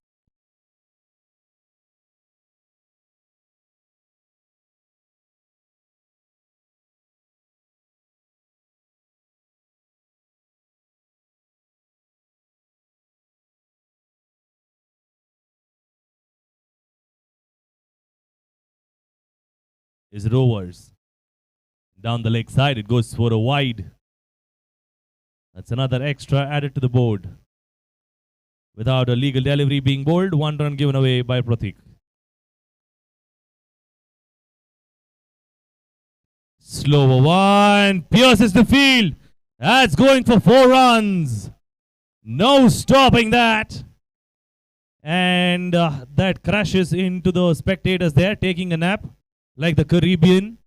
Speaker 4: is Rovers. Down the leg side, it goes for a wide. That's another extra added to the board. Without a legal delivery being bowled, 1 run given away by Pratik. Slower one, pierces the field. That's going for 4 runs. No stopping that. And that crashes into the spectators there, taking a nap, like the Caribbean.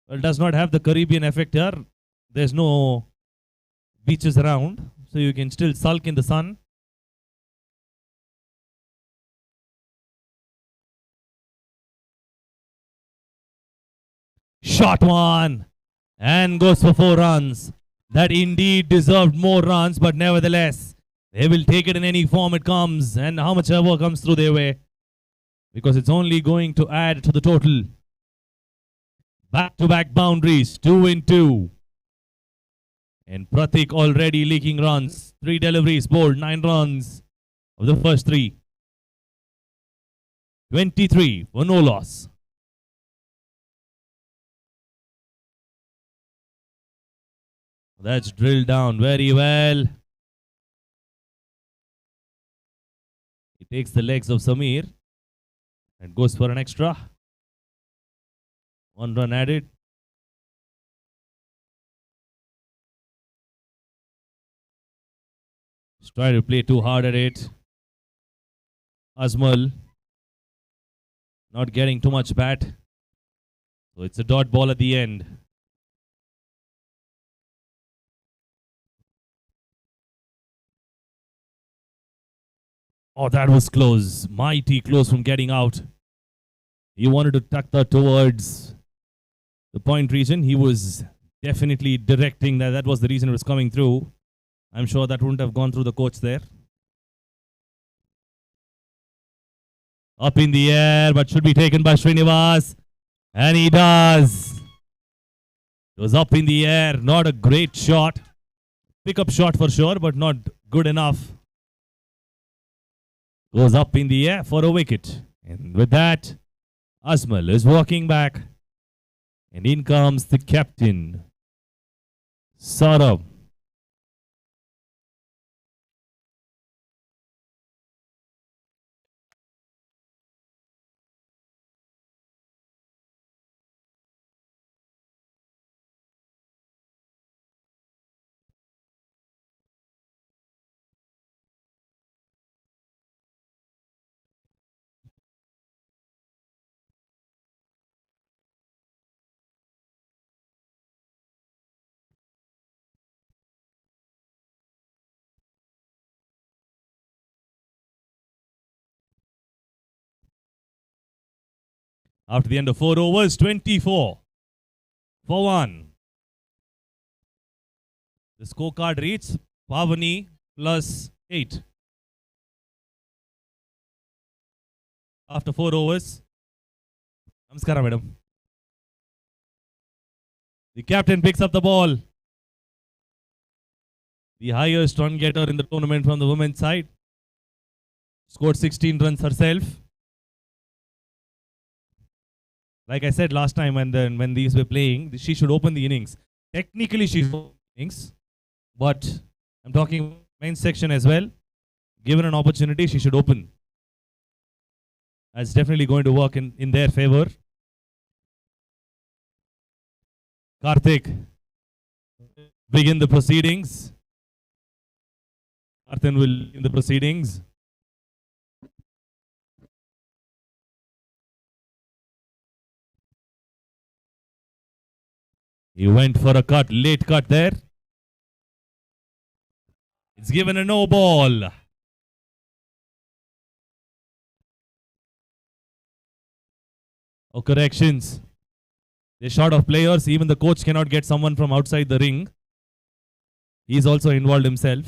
Speaker 4: Well, it does not have the Caribbean effect here. There's no beaches around, so you can still sulk in the sun. Shot one and goes for 4 runs. That indeed deserved more runs, but nevertheless, they will take it in any form it comes and how much ever comes through their way, because it's only going to add to the total. Back-to-back boundaries, 2 in 2. And Pratik already leaking runs. 3 deliveries bowled, 9 runs of the first 3. 23 for no loss. That's drilled down very well. He takes the legs of Samir and goes for an extra. 1 run added. He's trying to play too hard at it. Azmal not getting too much bat. So it's a dot ball at the end. Oh, that was close. Mighty close from getting out. He wanted to tuck that towards the point region. He was definitely directing that. That was the reason it was coming through. I'm sure that wouldn't have gone through the coach there. Up in the air, but should be taken by Srinivas. And he does. It was up in the air. Not a great shot. Pickup shot for sure, but not good enough. Goes up in the air for a wicket. And with that, Azmal is walking back. And in comes the captain, Saurabh. After the end of 4 overs, 24 for 1. The scorecard reads Pavani plus 8. After 4 overs. Namaskara, madam. The captain picks up the ball. the highest run getter in the tournament from the women's side. Scored 16 runs herself. Like I said last time when these were playing, she should open the innings. Technically, she's opening innings, but I'm talking men's section as well. Given an opportunity, she should open. That's definitely going to work in their favor. Karthik, begin the proceedings. Karthin will begin the proceedings. He went for a cut, late cut there. It's given a no ball. Oh, corrections. They're short of players. Even the coach cannot get someone from outside the ring. He's also involved himself.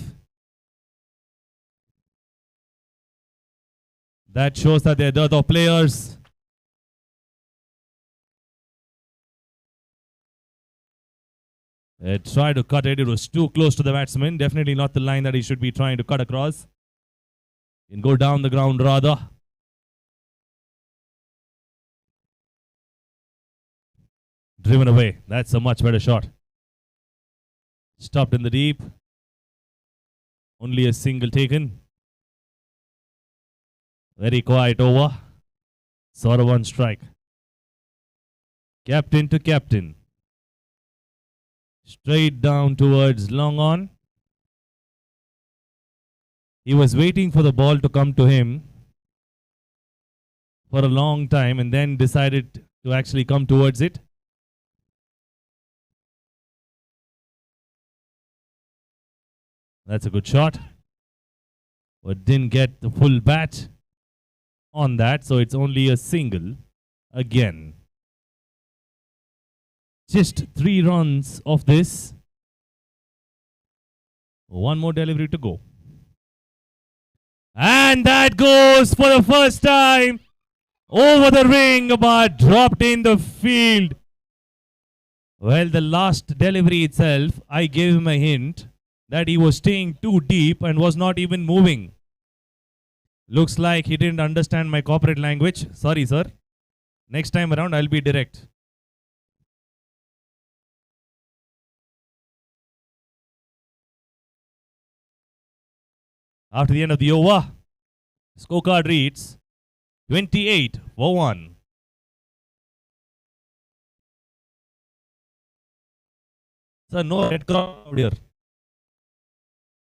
Speaker 4: That shows that they're dearth of players. They tried to cut it. It was too close to the batsman. Definitely not the line that he should be trying to cut across. He can go down the ground rather. Driven away. That's a much better shot. Stopped in the deep. Only a single taken. Very quiet over. Saurav on strike. Captain to captain. Straight down towards long on. He was waiting for the ball to come to him for a long time and then decided to actually come towards it. That's a good shot. But didn't get the full bat on that, so it's only a single again. Just 3 runs of this. One more delivery to go. And that goes for the first time over the ring, but dropped in the field. Well, the last delivery itself, I gave him a hint that he was staying too deep and was not even moving. Looks like he didn't understand my corporate language. Sorry, sir. Next time around, I'll be direct. After the end of the over, scorecard reads 28 for 1. Sir, no red cross out here.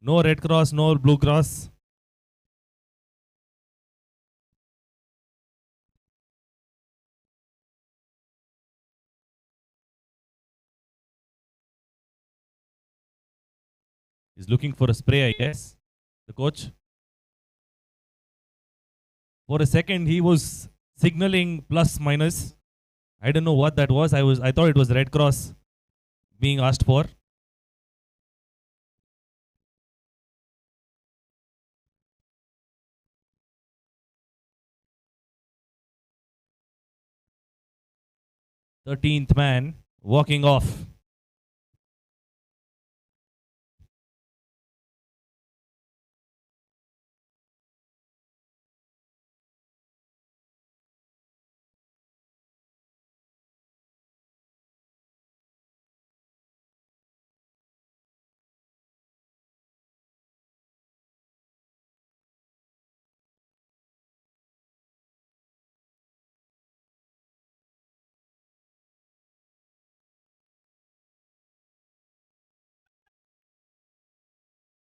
Speaker 4: No red cross, no blue cross. He's looking for a spray, I guess. The coach. For a second, he was signaling plus minus. I don't know what that was. I thought it was red cross being asked for. Thirteenth man walking off.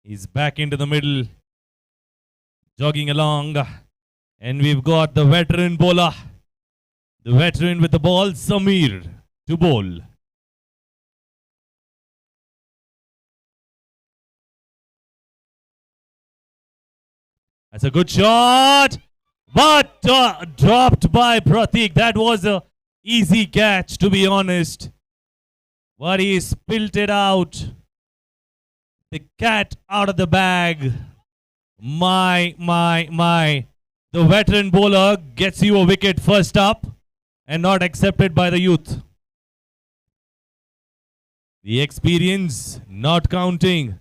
Speaker 4: He's back into the middle, jogging along. And we've got the veteran bowler, the veteran with the ball, Samir, to bowl. That's a good shot, but dropped by Pratik. That was a easy catch, to be honest. But he spilt it out. The cat out of the bag. My. The veteran bowler gets you a wicket first up and not accepted by the youth. The experience not counting.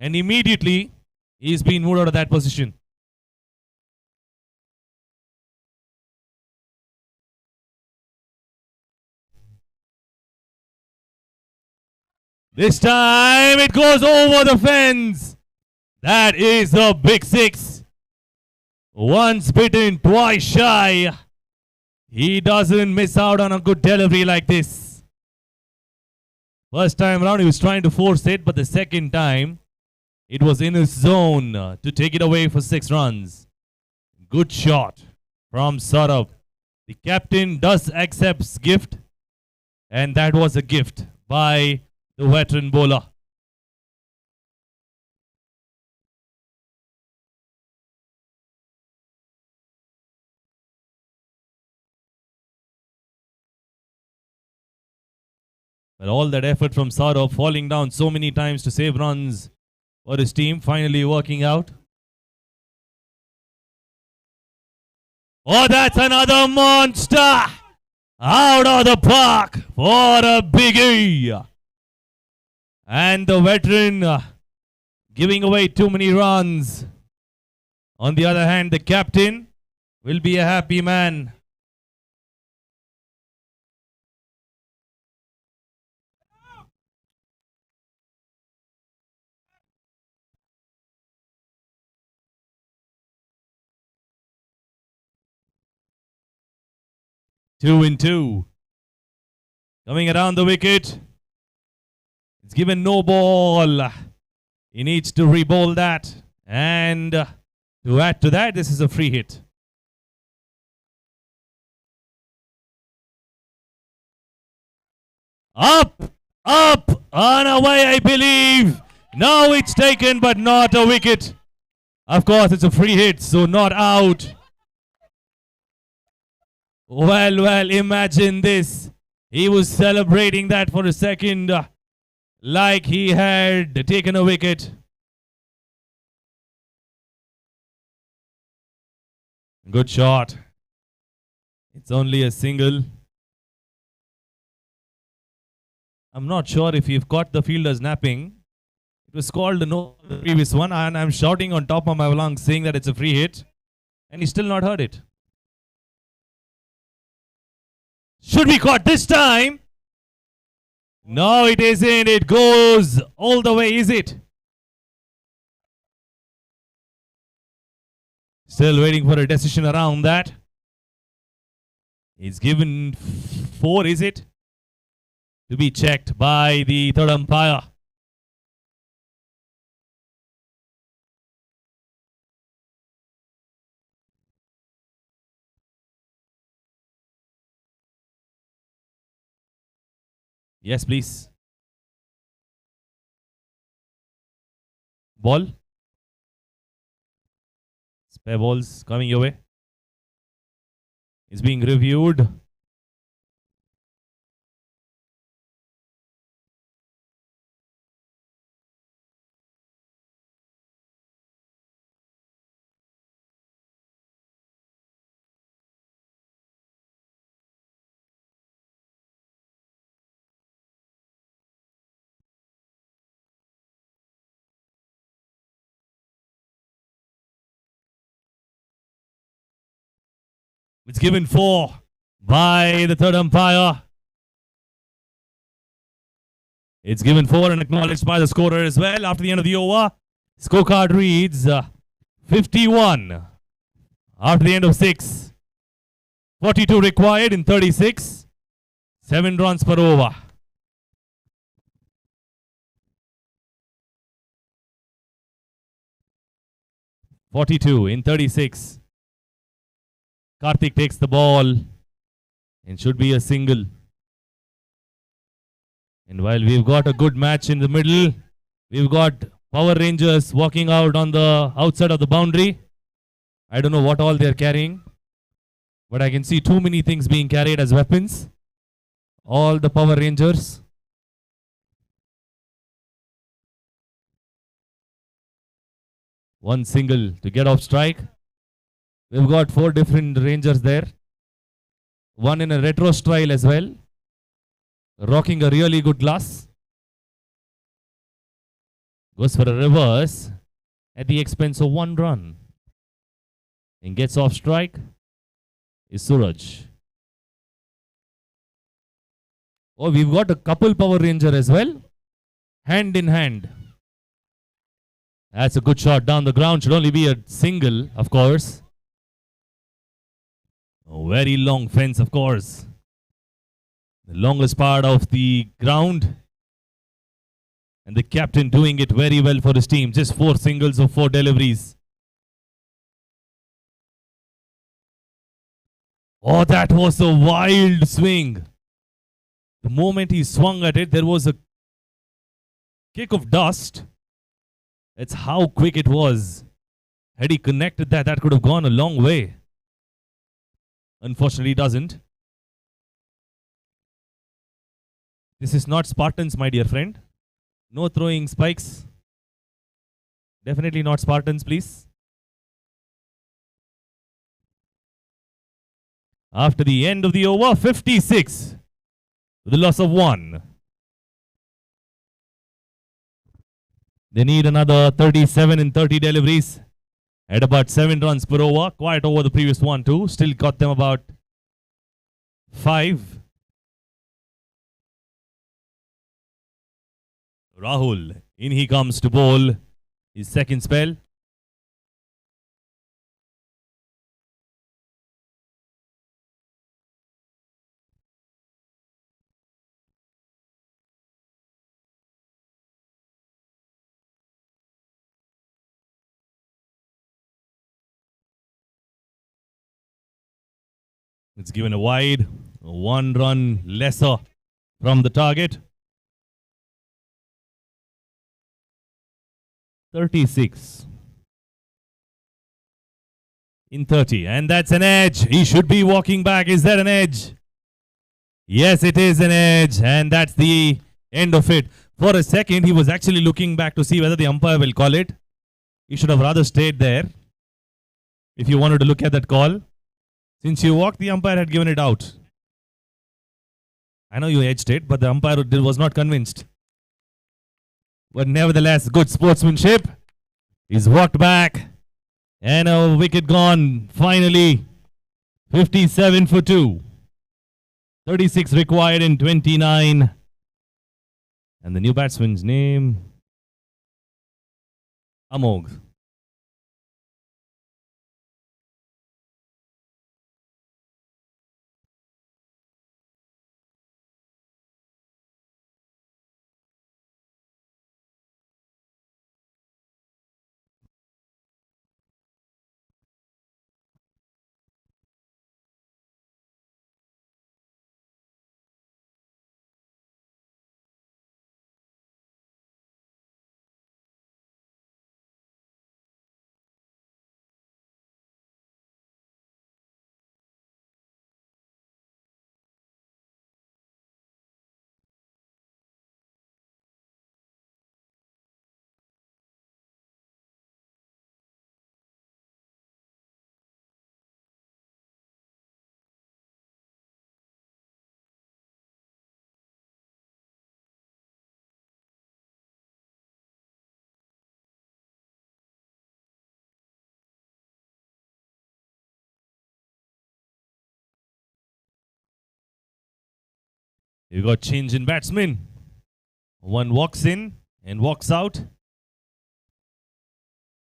Speaker 4: And immediately, he's been moved out of that position. This time it goes over the fence. That is a big six. Once bitten, twice shy. He doesn't miss out on a good delivery like this. First time round he was trying to force it, but the second time it was in his zone to take it away for 6 runs. Good shot from Saurabh. The captain does accept gift, and that was a gift by the veteran bowler. But all that effort from Saurabh, falling down so many times to save runs for his team, finally working out. Oh, that's another monster! Out of the park for a biggie! And the veteran giving away too many runs. On the other hand, the captain will be a happy man. Two and two. Coming around the wicket. It's given no ball. He needs to re-bowl that. And to add to that, this is a free hit. Up, up, and away, I believe. Now it's taken, but not a wicket. Of course, it's a free hit, so not out. Well, imagine this. He was celebrating that for a second, like he had taken a wicket. Good shot. It's only a single. I'm not sure if you've caught the fielders napping. It was called a no the previous one, and I'm shouting on top of my lungs saying that it's a free hit, and he still not heard it. Should be caught this time. No, it isn't. It goes all the way, is it? Still waiting for a decision around that. It's given 4, is it? To be checked by the third umpire. Yes, please. Ball. Spare balls coming your way. It's being reviewed. It's given 4 by the third umpire. It's given 4 and acknowledged by the scorer as well. After the end of the over, scorecard reads 51. After the end of 6, 42 required in 36. 7 runs per over. (42) in 36. Karthik takes the ball and should be a single. And while we've got a good match in the middle, we've got Power Rangers walking out on the outside of the boundary. I don't know what all they're carrying, but I can see too many things being carried as weapons. All the Power Rangers. One single to get off strike. We've got 4 different Rangers there. One in a retro style as well. Rocking a really good glass. Goes for a reverse at the expense of 1 run. And gets off strike is Suraj. Oh, we've got a couple Power Ranger as well. Hand in hand. That's a good shot down the ground. Should only be a single, of course. A very long fence, of course. The longest part of the ground. And the captain doing it very well for his team. Just 4 singles of 4 deliveries. Oh, that was a wild swing. The moment he swung at it, there was a kick of dust. That's how quick it was. Had he connected that, that could have gone a long way. Unfortunately, it doesn't. This is not Spartans, my dear friend. No throwing spikes. Definitely not Spartans, please. After the end of the over, 56 with a loss of 1. They need another 37 in 30 deliveries at about 7 runs per over. Quite over the previous one too. Still got them about 5. Rahul, in he comes to bowl his second spell. It's given a wide, 1 run lesser from the target. 36 in 30, and that's an edge. He should be walking back. Is there an edge? Yes, it is an edge, and that's the end of it. For a second, he was actually looking back to see whether the umpire will call it. He should have rather stayed there if you wanted to look at that call. Since you walked, the umpire had given it out. I know you edged it, but the umpire was not convinced. But nevertheless, good sportsmanship. He's walked back. And a wicket gone. Finally, 57 for 2. 36 required in 29. And the new batsman's name, Amog. You got change in batsmen. One walks in and walks out.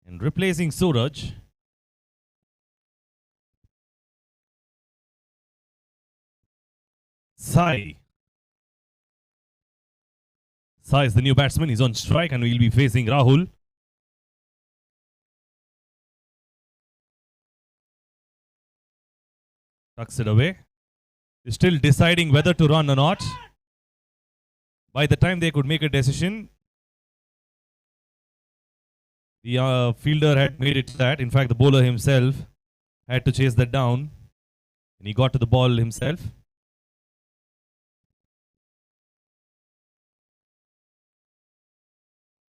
Speaker 4: And replacing Suraj. Sai. Sai is the new batsman. He's on strike and we'll be facing Rahul. Tucks it away. He's still deciding whether to run or not. By the time they could make a decision, the fielder had made it to that. In fact, the bowler himself had to chase that down. And he got to the ball himself.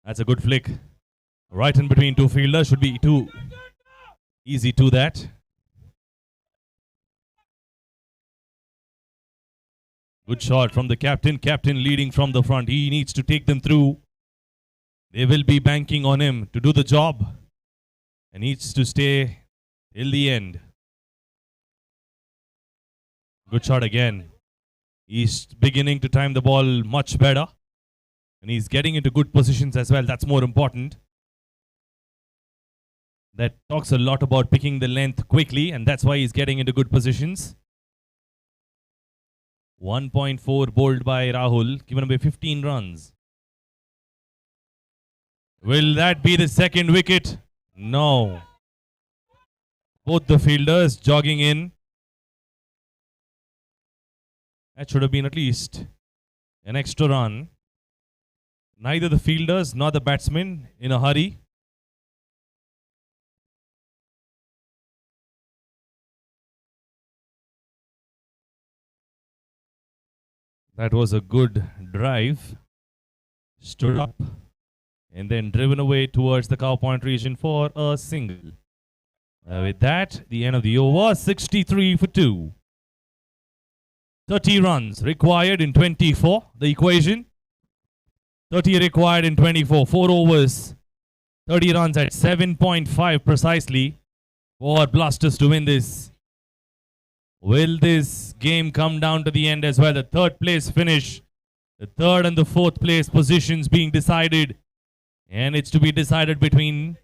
Speaker 4: That's a good flick. Right in between two fielders. Should be too easy to that. Good shot from the captain. Captain leading from the front. He needs to take them through They will be banking on him to do the job and needs to stay till the end. Good shot again. He's beginning to time the ball much better. And he's getting into good positions as well. That's more important. That talks a lot about picking the length quickly, and that's why he's getting into good positions. 1.4 bowled by Rahul, given away 15 runs. Will that be the second wicket? No. Both the fielders jogging in. That should have been at least an extra run. Neither the fielders nor the batsmen in a hurry. That was a good drive. Stood up and then driven away towards the cow point region for a single. With that, the end of the over, 63 for 2. 30 runs required in 24, the equation. 30 required in 24, 4 overs. 30 runs at 7.5 precisely for Blasters to win this. Will this game come down to the end as well? The third place finish. The third and the fourth place positions being decided. And it's to be decided between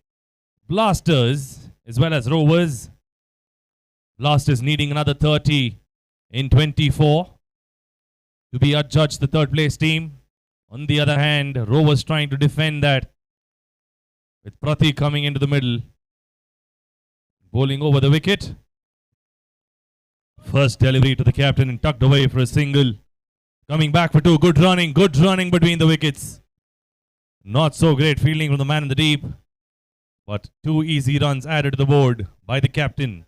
Speaker 4: Blasters as well as Rovers. Blasters needing another 30 in 24 to be adjudged the third place team. On the other hand, Rovers trying to defend that with Pratik coming into the middle. Bowling over the wicket. First delivery to the captain and tucked away for a single. Coming back for 2. Good running between the wickets. Not so great fielding from the man in the deep. But 2 easy runs added to the board by the captain.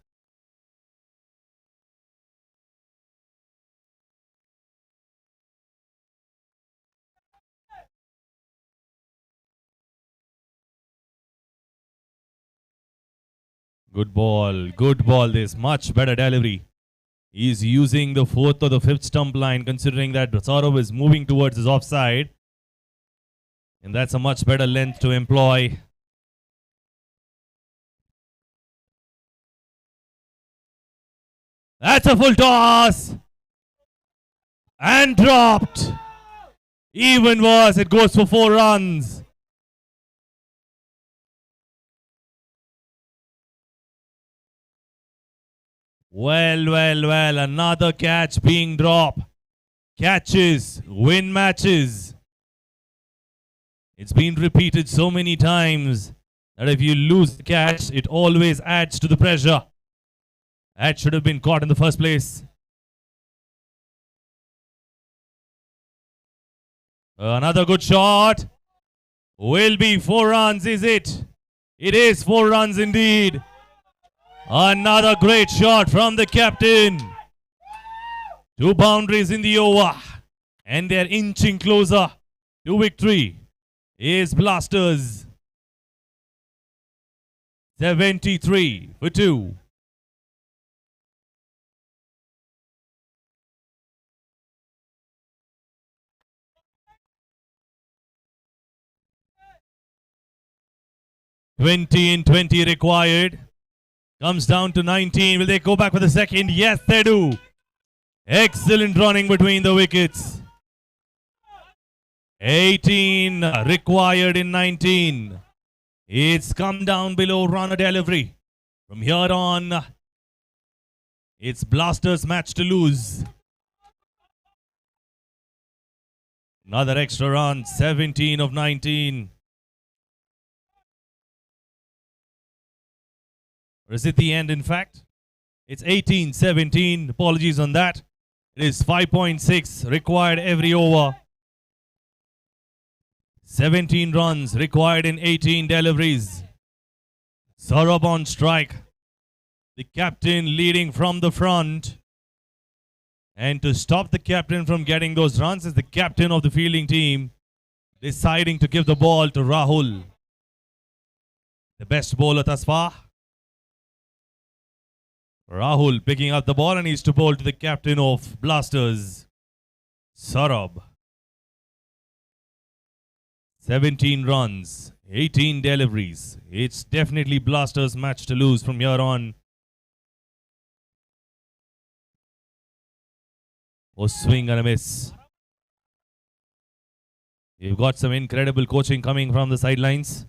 Speaker 4: Good ball this. Much better delivery. He's using the 4th or the 5th stump line, considering that Saurav is moving towards his offside. And that's a much better length to employ. That's a full toss. And dropped. Even worse, it goes for 4 runs. Well, another catch being dropped. Catches win matches. It's been repeated so many times that if you lose the catch, it always adds to the pressure. That should have been caught in the first place. Another good shot. Will be 4 runs, is it? It is 4 runs indeed. Another great shot from the captain. 2 boundaries in the over. And they're inching closer to victory. Is Blasters. 73 for 2. In 20 required. Comes down to 19. Will they go back for the second? Yes, they do. Excellent running between the wickets. 18 required in 19. It's come down below run delivery. From here on, it's Blasters' match to lose. Another extra run. 17 of 19. Or is it the end, in fact? It's 18-17. Apologies on that. It is 5.6 required every over. 17 runs required in 18 deliveries. Saurabh on strike. The captain leading from the front. And to stop the captain from getting those runs is the captain of the fielding team deciding to give the ball to Rahul. The best bowler thus far. Rahul picking up the ball and needs to bowl to the captain of Blasters, Saurabh. 17 runs, 18 deliveries. It's definitely Blasters' match to lose from here on. Oh, swing and a miss. You've got some incredible coaching coming from the sidelines.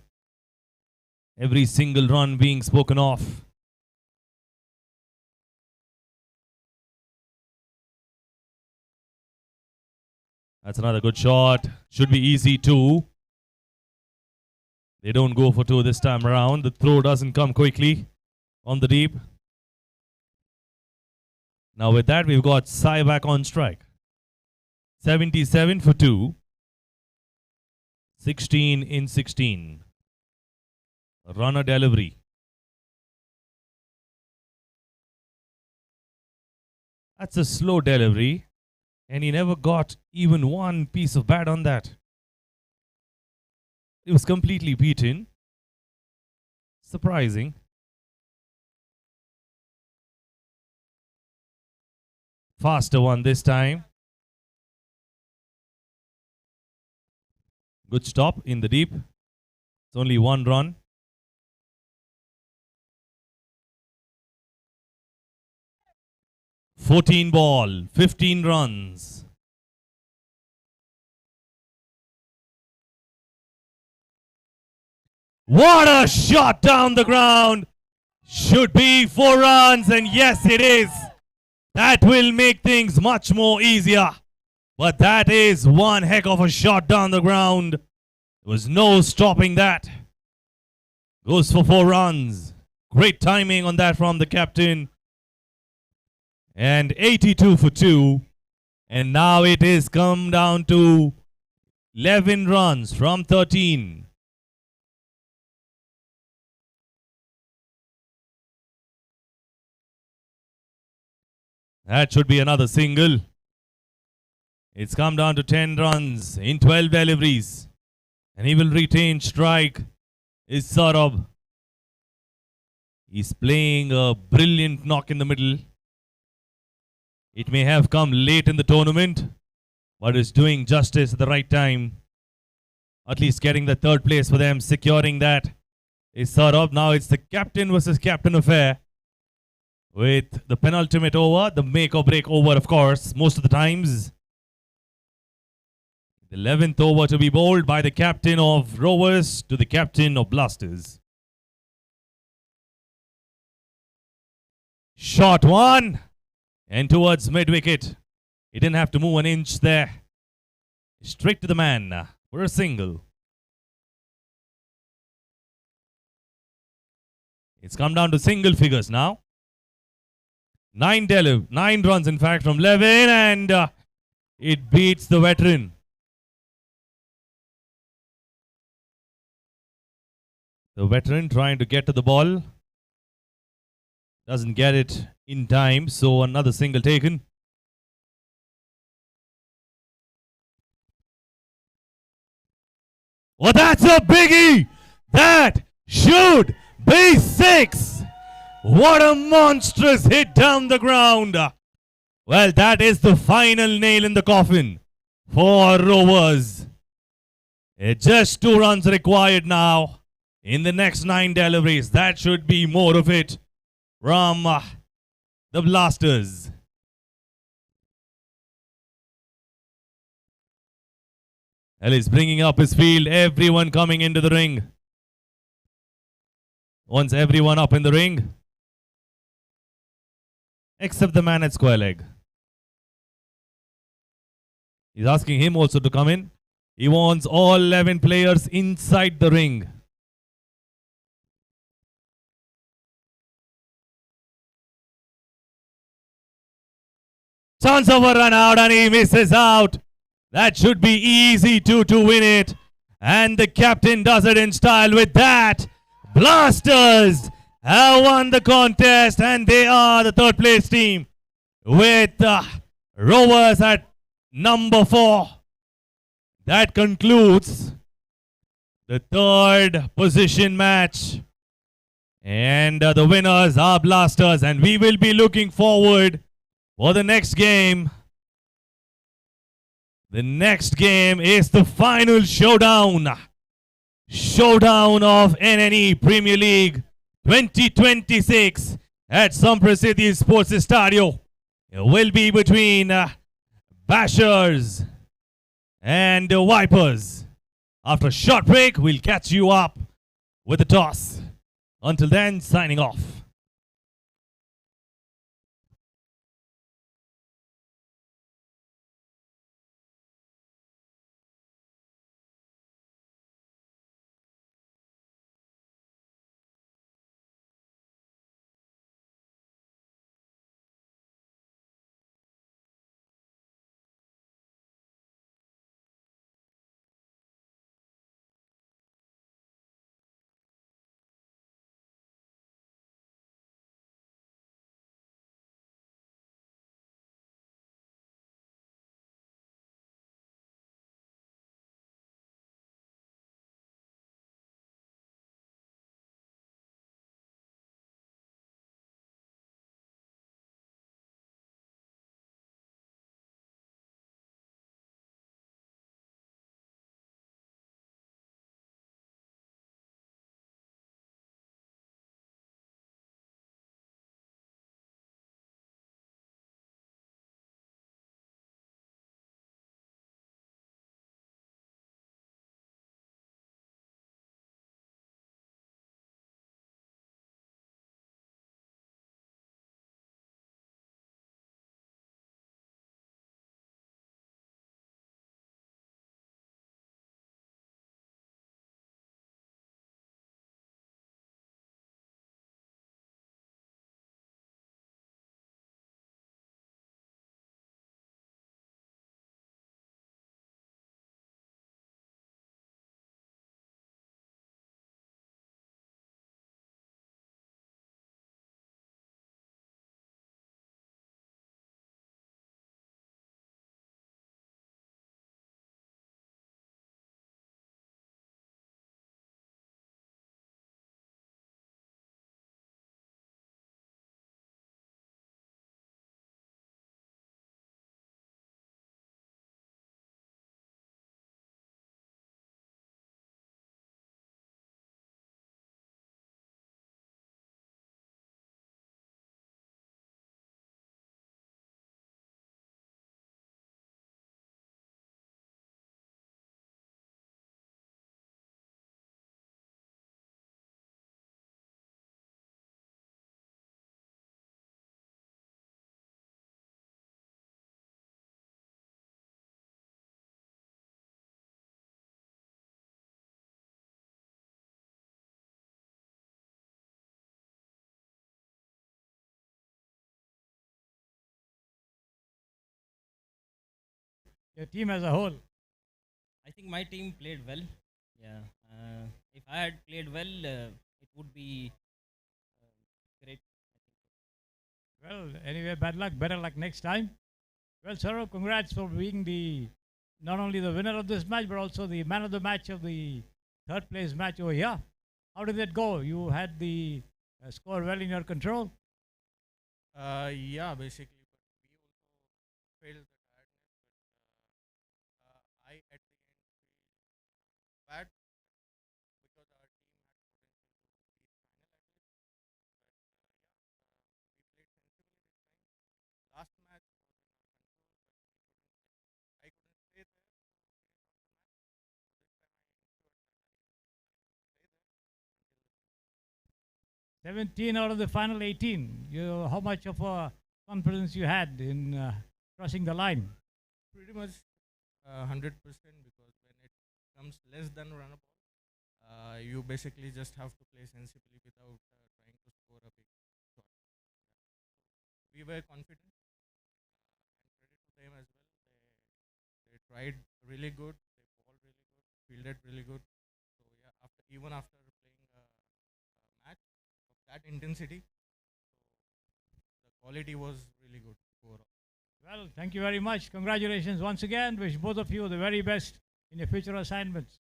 Speaker 4: Every single run being spoken of. That's another good shot. Should be easy too. They don't go for two this time around. The throw doesn't come quickly on the deep. Now with that, we've got Sai back on strike. 77 for 2. 16 in 16. Runner delivery. That's a slow delivery. And he never got even one piece of bat on that. It was completely beaten. Surprising. Faster one this time. Good stop in the deep. It's only one run. "14 ball, 15 runs. What a shot down the ground. Should be 4 runs, and yes, it is. That will make things much more easier. But that is one heck of a shot down the ground. There was no stopping that. Goes for 4 runs. Great timing on that from the captain. And 82 for 2. And now it is come down to 11 runs from 13. That should be another single. It's come down to 10 runs in 12 deliveries. And he will retain strike. Is Saurabh. He's playing a brilliant knock in the middle. It may have come late in the tournament, but is doing justice at the right time. At least getting the 3rd place for them, securing that is Saurabh. Now it's the captain versus captain affair. With the penultimate over, the make or break over, of course, most of the times. The 11th over to be bowled by the captain of Rovers to the captain of Blasters. Shot one. And towards mid-wicket. He didn't have to move an inch there. Straight to the man for a single. It's come down to single figures now. 9 runs, in fact, from 11, and it beats the veteran. The veteran trying to get to the ball. Doesn't get it in time, so another single taken. Oh, that's a biggie! That should be 6! What a monstrous hit down the ground! Well, that is the final nail in the coffin for Rovers. Just 2 runs required now in the next 9 deliveries. That should be more of it from the Blasters. He's bringing up his field. Everyone coming into the ring. Wants everyone up in the ring. Except the man at square leg. He's asking him also to come in. He wants all 11 players inside the ring. Chance of a run out, and he misses out. That should be easy to win it. And the captain does it in style with that. Blasters have won the contest, and they are the 3rd place team with Rovers at number 4. That concludes the 3rd position match. And the winners are Blasters, and we will be looking forward for the next game. The next game is the final showdown. showdown of NNE Premier League 2026 at Samprasiddhi Sports Stadio will be between Bashers and Vipers. After a short break, we'll catch you up with the toss. Until then, signing off.
Speaker 1: Your team as a whole.
Speaker 6: I think my team played well. Yeah. If I had played well, it would be great.
Speaker 1: Well, anyway, bad luck, better luck next time. Well, Saurav, congrats for being the not only the winner of this match, but also the man of the match of the third place match over here. How did that go? You had the score well in your control.
Speaker 3: Yeah, basically, but we also felt the tiredness. But I at the end feel bad because our team had potential to reach final at least. But yeah, we played sensibly this time. Last match was in our control, but I couldn't stay there to finish off the match. So this time I ensured that I would stay there until the finish.
Speaker 1: 17 out of the final 18. How much of a confidence you had in crossing the line?
Speaker 3: Pretty much 100% because when it comes less than run a ball, you basically just have to play sensibly without trying to score a big shot. Yeah. We were confident and credit to them as well. They tried really good, they balled really good, fielded really good. So yeah, even after playing a match of that intensity, so the quality was really good overall.
Speaker 1: Well, thank you very much. Congratulations once again. Wish both of you the very best in your future assignments.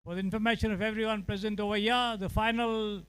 Speaker 1: For the information of everyone present over here, the final